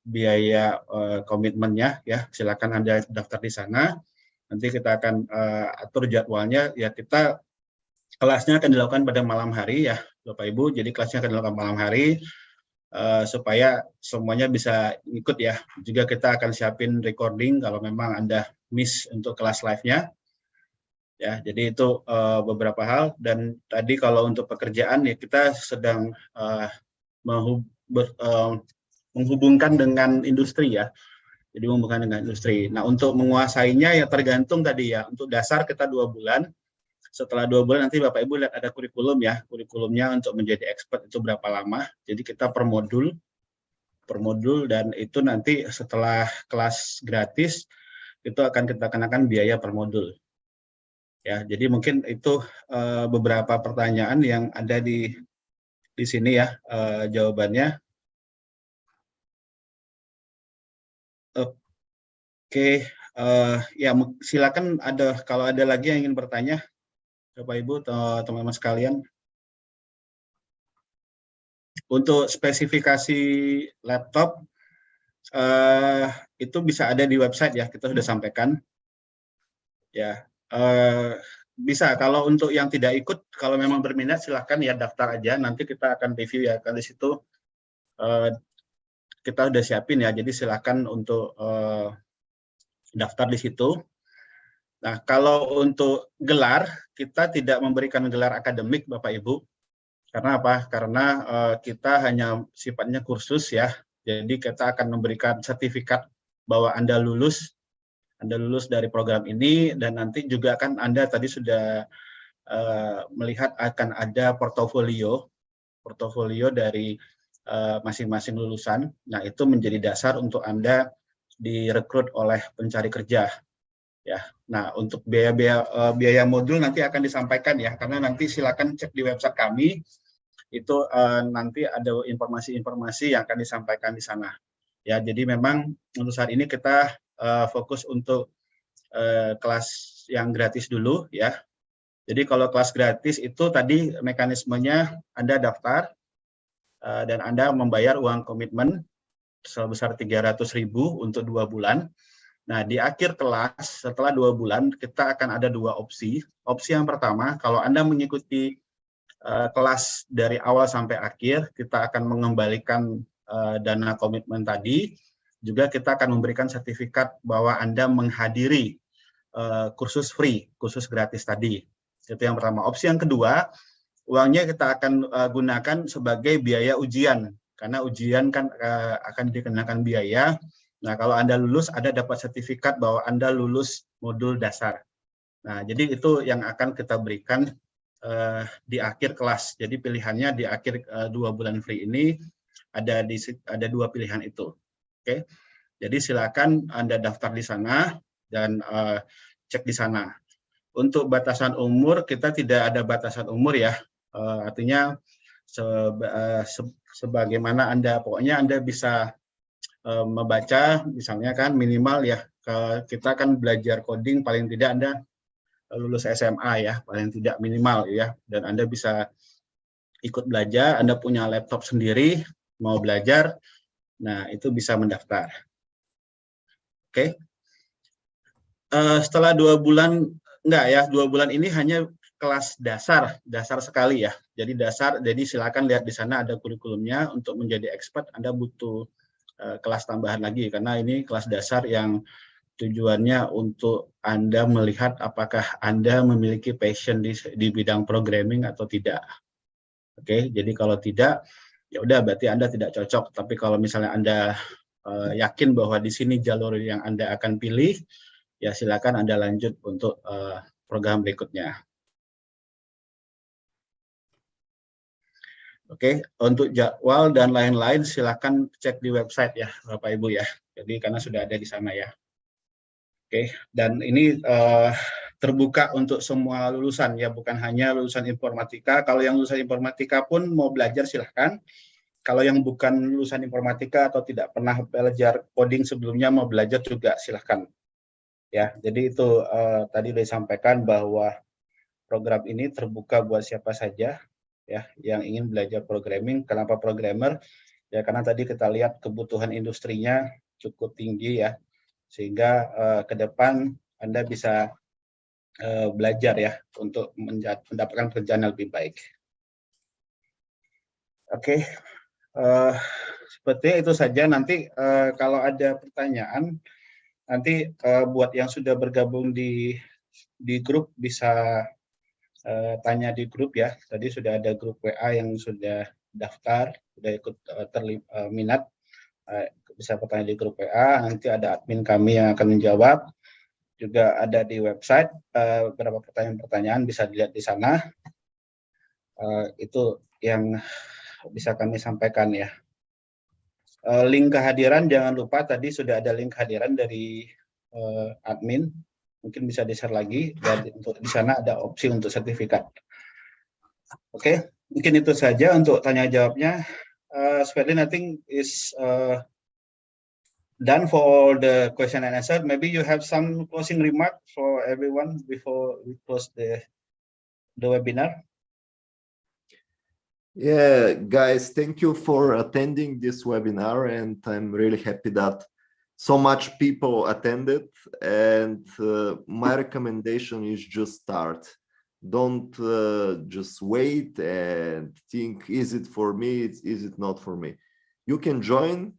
biaya komitmennya ya, silakan Anda daftar di sana. Nanti kita akan atur jadwalnya ya. Kita kelasnya akan dilakukan pada malam hari ya Bapak Ibu, jadi kelasnya akan dilakukan malam hari supaya semuanya bisa ikut ya. Juga kita akan siapin recording kalau memang Anda miss untuk kelas live-nya. Ya, jadi itu beberapa hal. Dan tadi kalau untuk pekerjaan ya kita sedang menghubungkan dengan industri ya. Jadi menghubungkan dengan industri. Nah, untuk menguasainya ya tergantung tadi ya. Untuk dasar kita 2 bulan. Setelah 2 bulan nanti Bapak Ibu lihat ada kurikulum ya. Kurikulumnya untuk menjadi expert itu berapa lama. Jadi kita per modul, dan itu nanti setelah kelas gratis itu akan kita kenakan biaya per modul. Ya, jadi mungkin itu beberapa pertanyaan yang ada di sini ya jawabannya. Oke, ya silakan kalau ada lagi yang ingin bertanya, Bapak Ibu, teman-teman sekalian. Untuk spesifikasi laptop itu bisa ada di website ya, kita sudah sampaikan. Ya, bisa. Kalau untuk yang tidak ikut, kalau memang berminat silahkan ya daftar aja. Nanti kita akan review ya. Kan di situ kita sudah siapin ya. Jadi silahkan untuk daftar di situ. Nah, kalau untuk gelar, kita tidak memberikan gelar akademik, Bapak Ibu. Karena apa? Karena kita hanya sifatnya kursus ya. Jadi kita akan memberikan sertifikat bahwa Anda lulus dari program ini, dan nanti juga kan Anda tadi sudah melihat akan ada portofolio dari masing-masing lulusan. Nah, itu menjadi dasar untuk Anda direkrut oleh pencari kerja. Ya, nah untuk biaya modul nanti akan disampaikan ya, karena nanti silakan cek di website kami, itu nanti ada informasi-informasi yang akan disampaikan di sana. Ya, jadi memang untuk saat ini kita fokus untuk kelas yang gratis dulu ya. Jadi kalau kelas gratis itu tadi mekanismenya Anda daftar dan Anda membayar uang komitmen sebesar 300.000 untuk 2 bulan. Nah, di akhir kelas, setelah 2 bulan, kita akan ada 2 opsi. Opsi yang pertama, kalau Anda mengikuti kelas dari awal sampai akhir, kita akan mengembalikan dana komitmen tadi. Juga kita akan memberikan sertifikat bahwa Anda menghadiri kursus free, kursus gratis tadi. Itu yang pertama. Opsi yang kedua, uangnya kita akan gunakan sebagai biaya ujian karena ujian kan akan dikenakan biaya. Nah, kalau Anda lulus, Anda dapat sertifikat bahwa Anda lulus modul dasar. Nah, jadi itu yang akan kita berikan di akhir kelas. Jadi pilihannya di akhir 2 bulan free ini ada 2 pilihan itu. Oke. Jadi silakan Anda daftar di sana dan cek di sana. Untuk batasan umur, kita tidak ada batasan umur ya. Artinya sebagaimana pokoknya Anda bisa membaca, misalnya kan minimal ya, kita kan belajar coding paling tidak Anda lulus SMA ya, paling tidak minimal ya, dan Anda bisa ikut belajar, Anda punya laptop sendiri, mau belajar, nah itu bisa mendaftar. Oke. Setelah 2 bulan, enggak ya, 2 bulan ini hanya kelas dasar sekali ya. Jadi jadi silakan lihat di sana ada kurikulumnya. Untuk menjadi expert Anda butuh kelas tambahan lagi, karena ini kelas dasar yang tujuannya untuk Anda melihat apakah Anda memiliki passion di bidang programming atau tidak. Oke, jadi kalau tidak, ya udah berarti Anda tidak cocok. Tapi kalau misalnya Anda yakin bahwa di sini jalur yang Anda akan pilih, ya silakan Anda lanjut untuk program berikutnya. Oke, untuk jadwal dan lain-lain silakan cek di website ya, Bapak Ibu ya. Jadi karena sudah ada di sana ya. Oke, dan ini terbuka untuk semua lulusan ya, bukan hanya lulusan informatika. Kalau yang lulusan informatika pun mau belajar silahkan. Kalau yang bukan lulusan informatika atau tidak pernah belajar coding sebelumnya mau belajar juga silahkan. Ya, jadi itu tadi sudah disampaikan bahwa program ini terbuka buat siapa saja ya yang ingin belajar programming. Kenapa programmer? Ya karena tadi kita lihat kebutuhan industrinya cukup tinggi ya, sehingga ke depan Anda bisa belajar ya untuk mendapatkan pekerjaan yang lebih baik. Oke, seperti itu saja. Nanti kalau ada pertanyaan, nanti buat yang sudah bergabung di grup bisa tanya di grup ya. Tadi sudah ada grup WA yang sudah daftar, sudah ikut minat, bisa bertanya di grup WA. Nanti ada admin kami yang akan menjawab. Juga ada di website beberapa pertanyaan-pertanyaan bisa dilihat di sana. Itu yang bisa kami sampaikan ya. Link kehadiran jangan lupa, tadi sudah ada link kehadiran dari admin. Mungkin bisa di-share lagi, dan untuk di sana ada opsi untuk sertifikat. Oke, mungkin itu saja untuk tanya jawabnya. Swetlin, I think is done for the question and answer. Maybe you have some closing remark for everyone before we close the webinar. Yeah, guys, thank you for attending this webinar, and I'm really happy that so much people attended. And my recommendation is just start. Don't just wait and think, is it for me? Is it not for me? You can join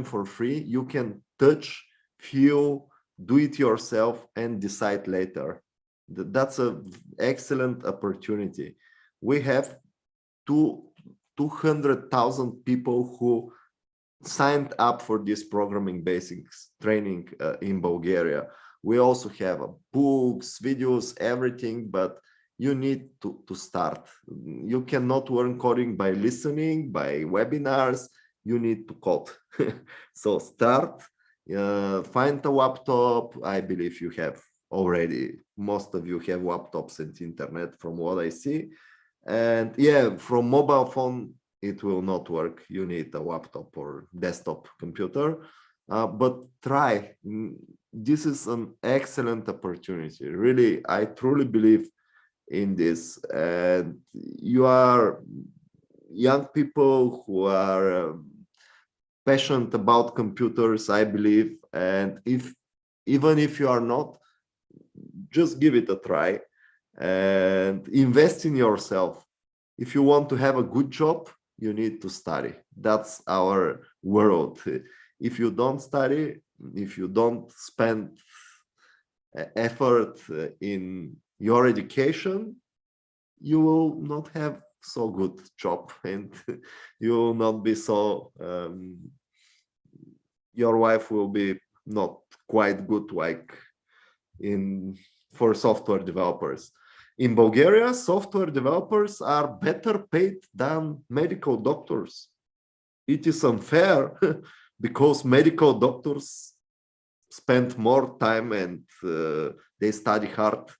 for free. You can touch, feel, do it yourself and decide later. That's an excellent opportunity. We have 200,000 people who signed up for this programming basics training in Bulgaria. We also have books, videos, everything, but you need to start. You cannot learn coding by listening, by webinars. You need to code. So start, find a laptop. I believe you have already, most of you have laptops and internet from what I see. And yeah, from mobile phone, it will not work. You need a laptop or desktop computer, but try. This is an excellent opportunity. Really, I truly believe in this. And you are young people who are passionate about computers, I believe. And even if you are not, just give it a try and invest in yourself. If you want to have a good job, you need to study. That's our world. If you don't study, if you don't spend effort in your education, you will not have so good job, and you will not be so your wife will be not quite good like for software developers. In Bulgaria, software developers are better paid than medical doctors. It is unfair because medical doctors spend more time and they study hard,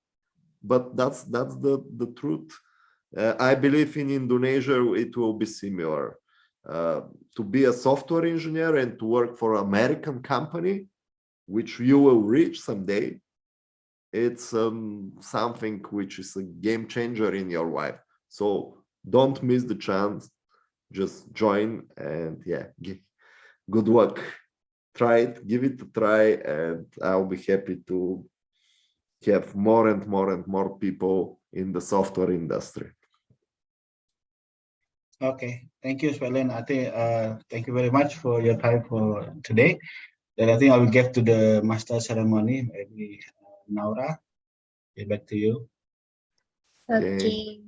but that's the truth. I believe in Indonesia it will be similar. To be a software engineer and to work for an American company, which you will reach someday, it's something which is a game changer in your life. So don't miss the chance. Just join, and yeah, good luck. Try it, give it a try, and I'll be happy to have more and more and more people in the software industry. Okay, thank you, Svetlin. I think thank you very much for your time for today. Then I think I will give to the master ceremony, maybe Naura. Get back to you. Okay.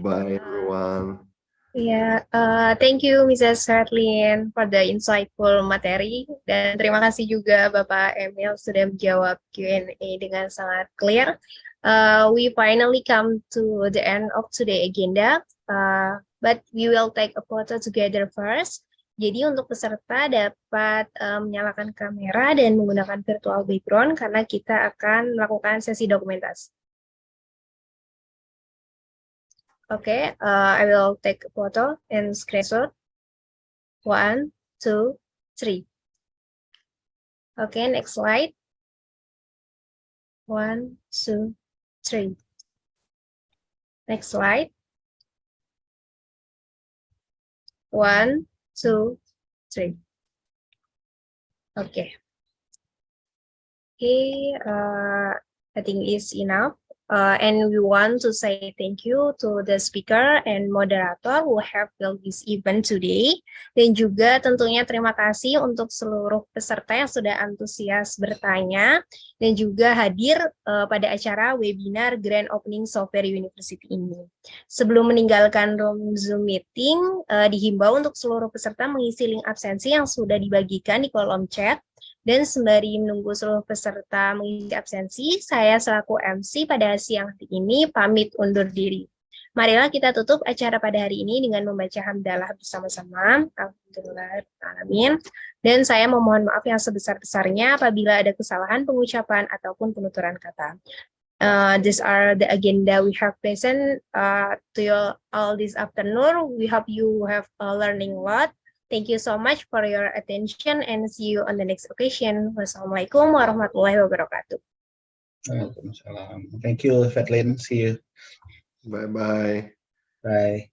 Bye, everyone. Yeah, thank you Mrs. Svetlin for the insightful materi, dan terima kasih juga Bapak Emil sudah menjawab Q&A dengan sangat clear. We finally come to the end of today's agenda, but we will take a photo together first. Jadi untuk peserta dapat menyalakan kamera dan menggunakan virtual background karena kita akan melakukan sesi dokumentasi. Okay, I will take a photo and screenshot. 1, 2, 3. Okay, next slide. 1, 2, 3. Next slide. 1, 2, 3. Okay. Okay, I think it's enough. And we want to say thank you to the speaker and moderator who have built this event today. Dan juga tentunya terima kasih untuk seluruh peserta yang sudah antusias bertanya dan juga hadir pada acara webinar Grand Opening Software University ini. Sebelum meninggalkan room Zoom meeting, dihimbau untuk seluruh peserta mengisi link absensi yang sudah dibagikan di kolom chat. Dan sembari menunggu seluruh peserta mengisi absensi, saya selaku MC pada siang hari ini pamit undur diri. Marilah kita tutup acara pada hari ini dengan membaca hamdalah bersama-sama. Alhamdulillahirrahmanirrahim. Dan saya memohon maaf yang sebesar-besarnya apabila ada kesalahan pengucapan ataupun penuturan kata. These are the agenda we have present to you all this afternoon. We hope you have learning a lot. Thank you so much for your attention and see you on the next occasion. Wassalamualaikum warahmatullahi wabarakatuh. Waalaikumsalam. Thank you, Svetlin. See you. Bye-bye. Bye.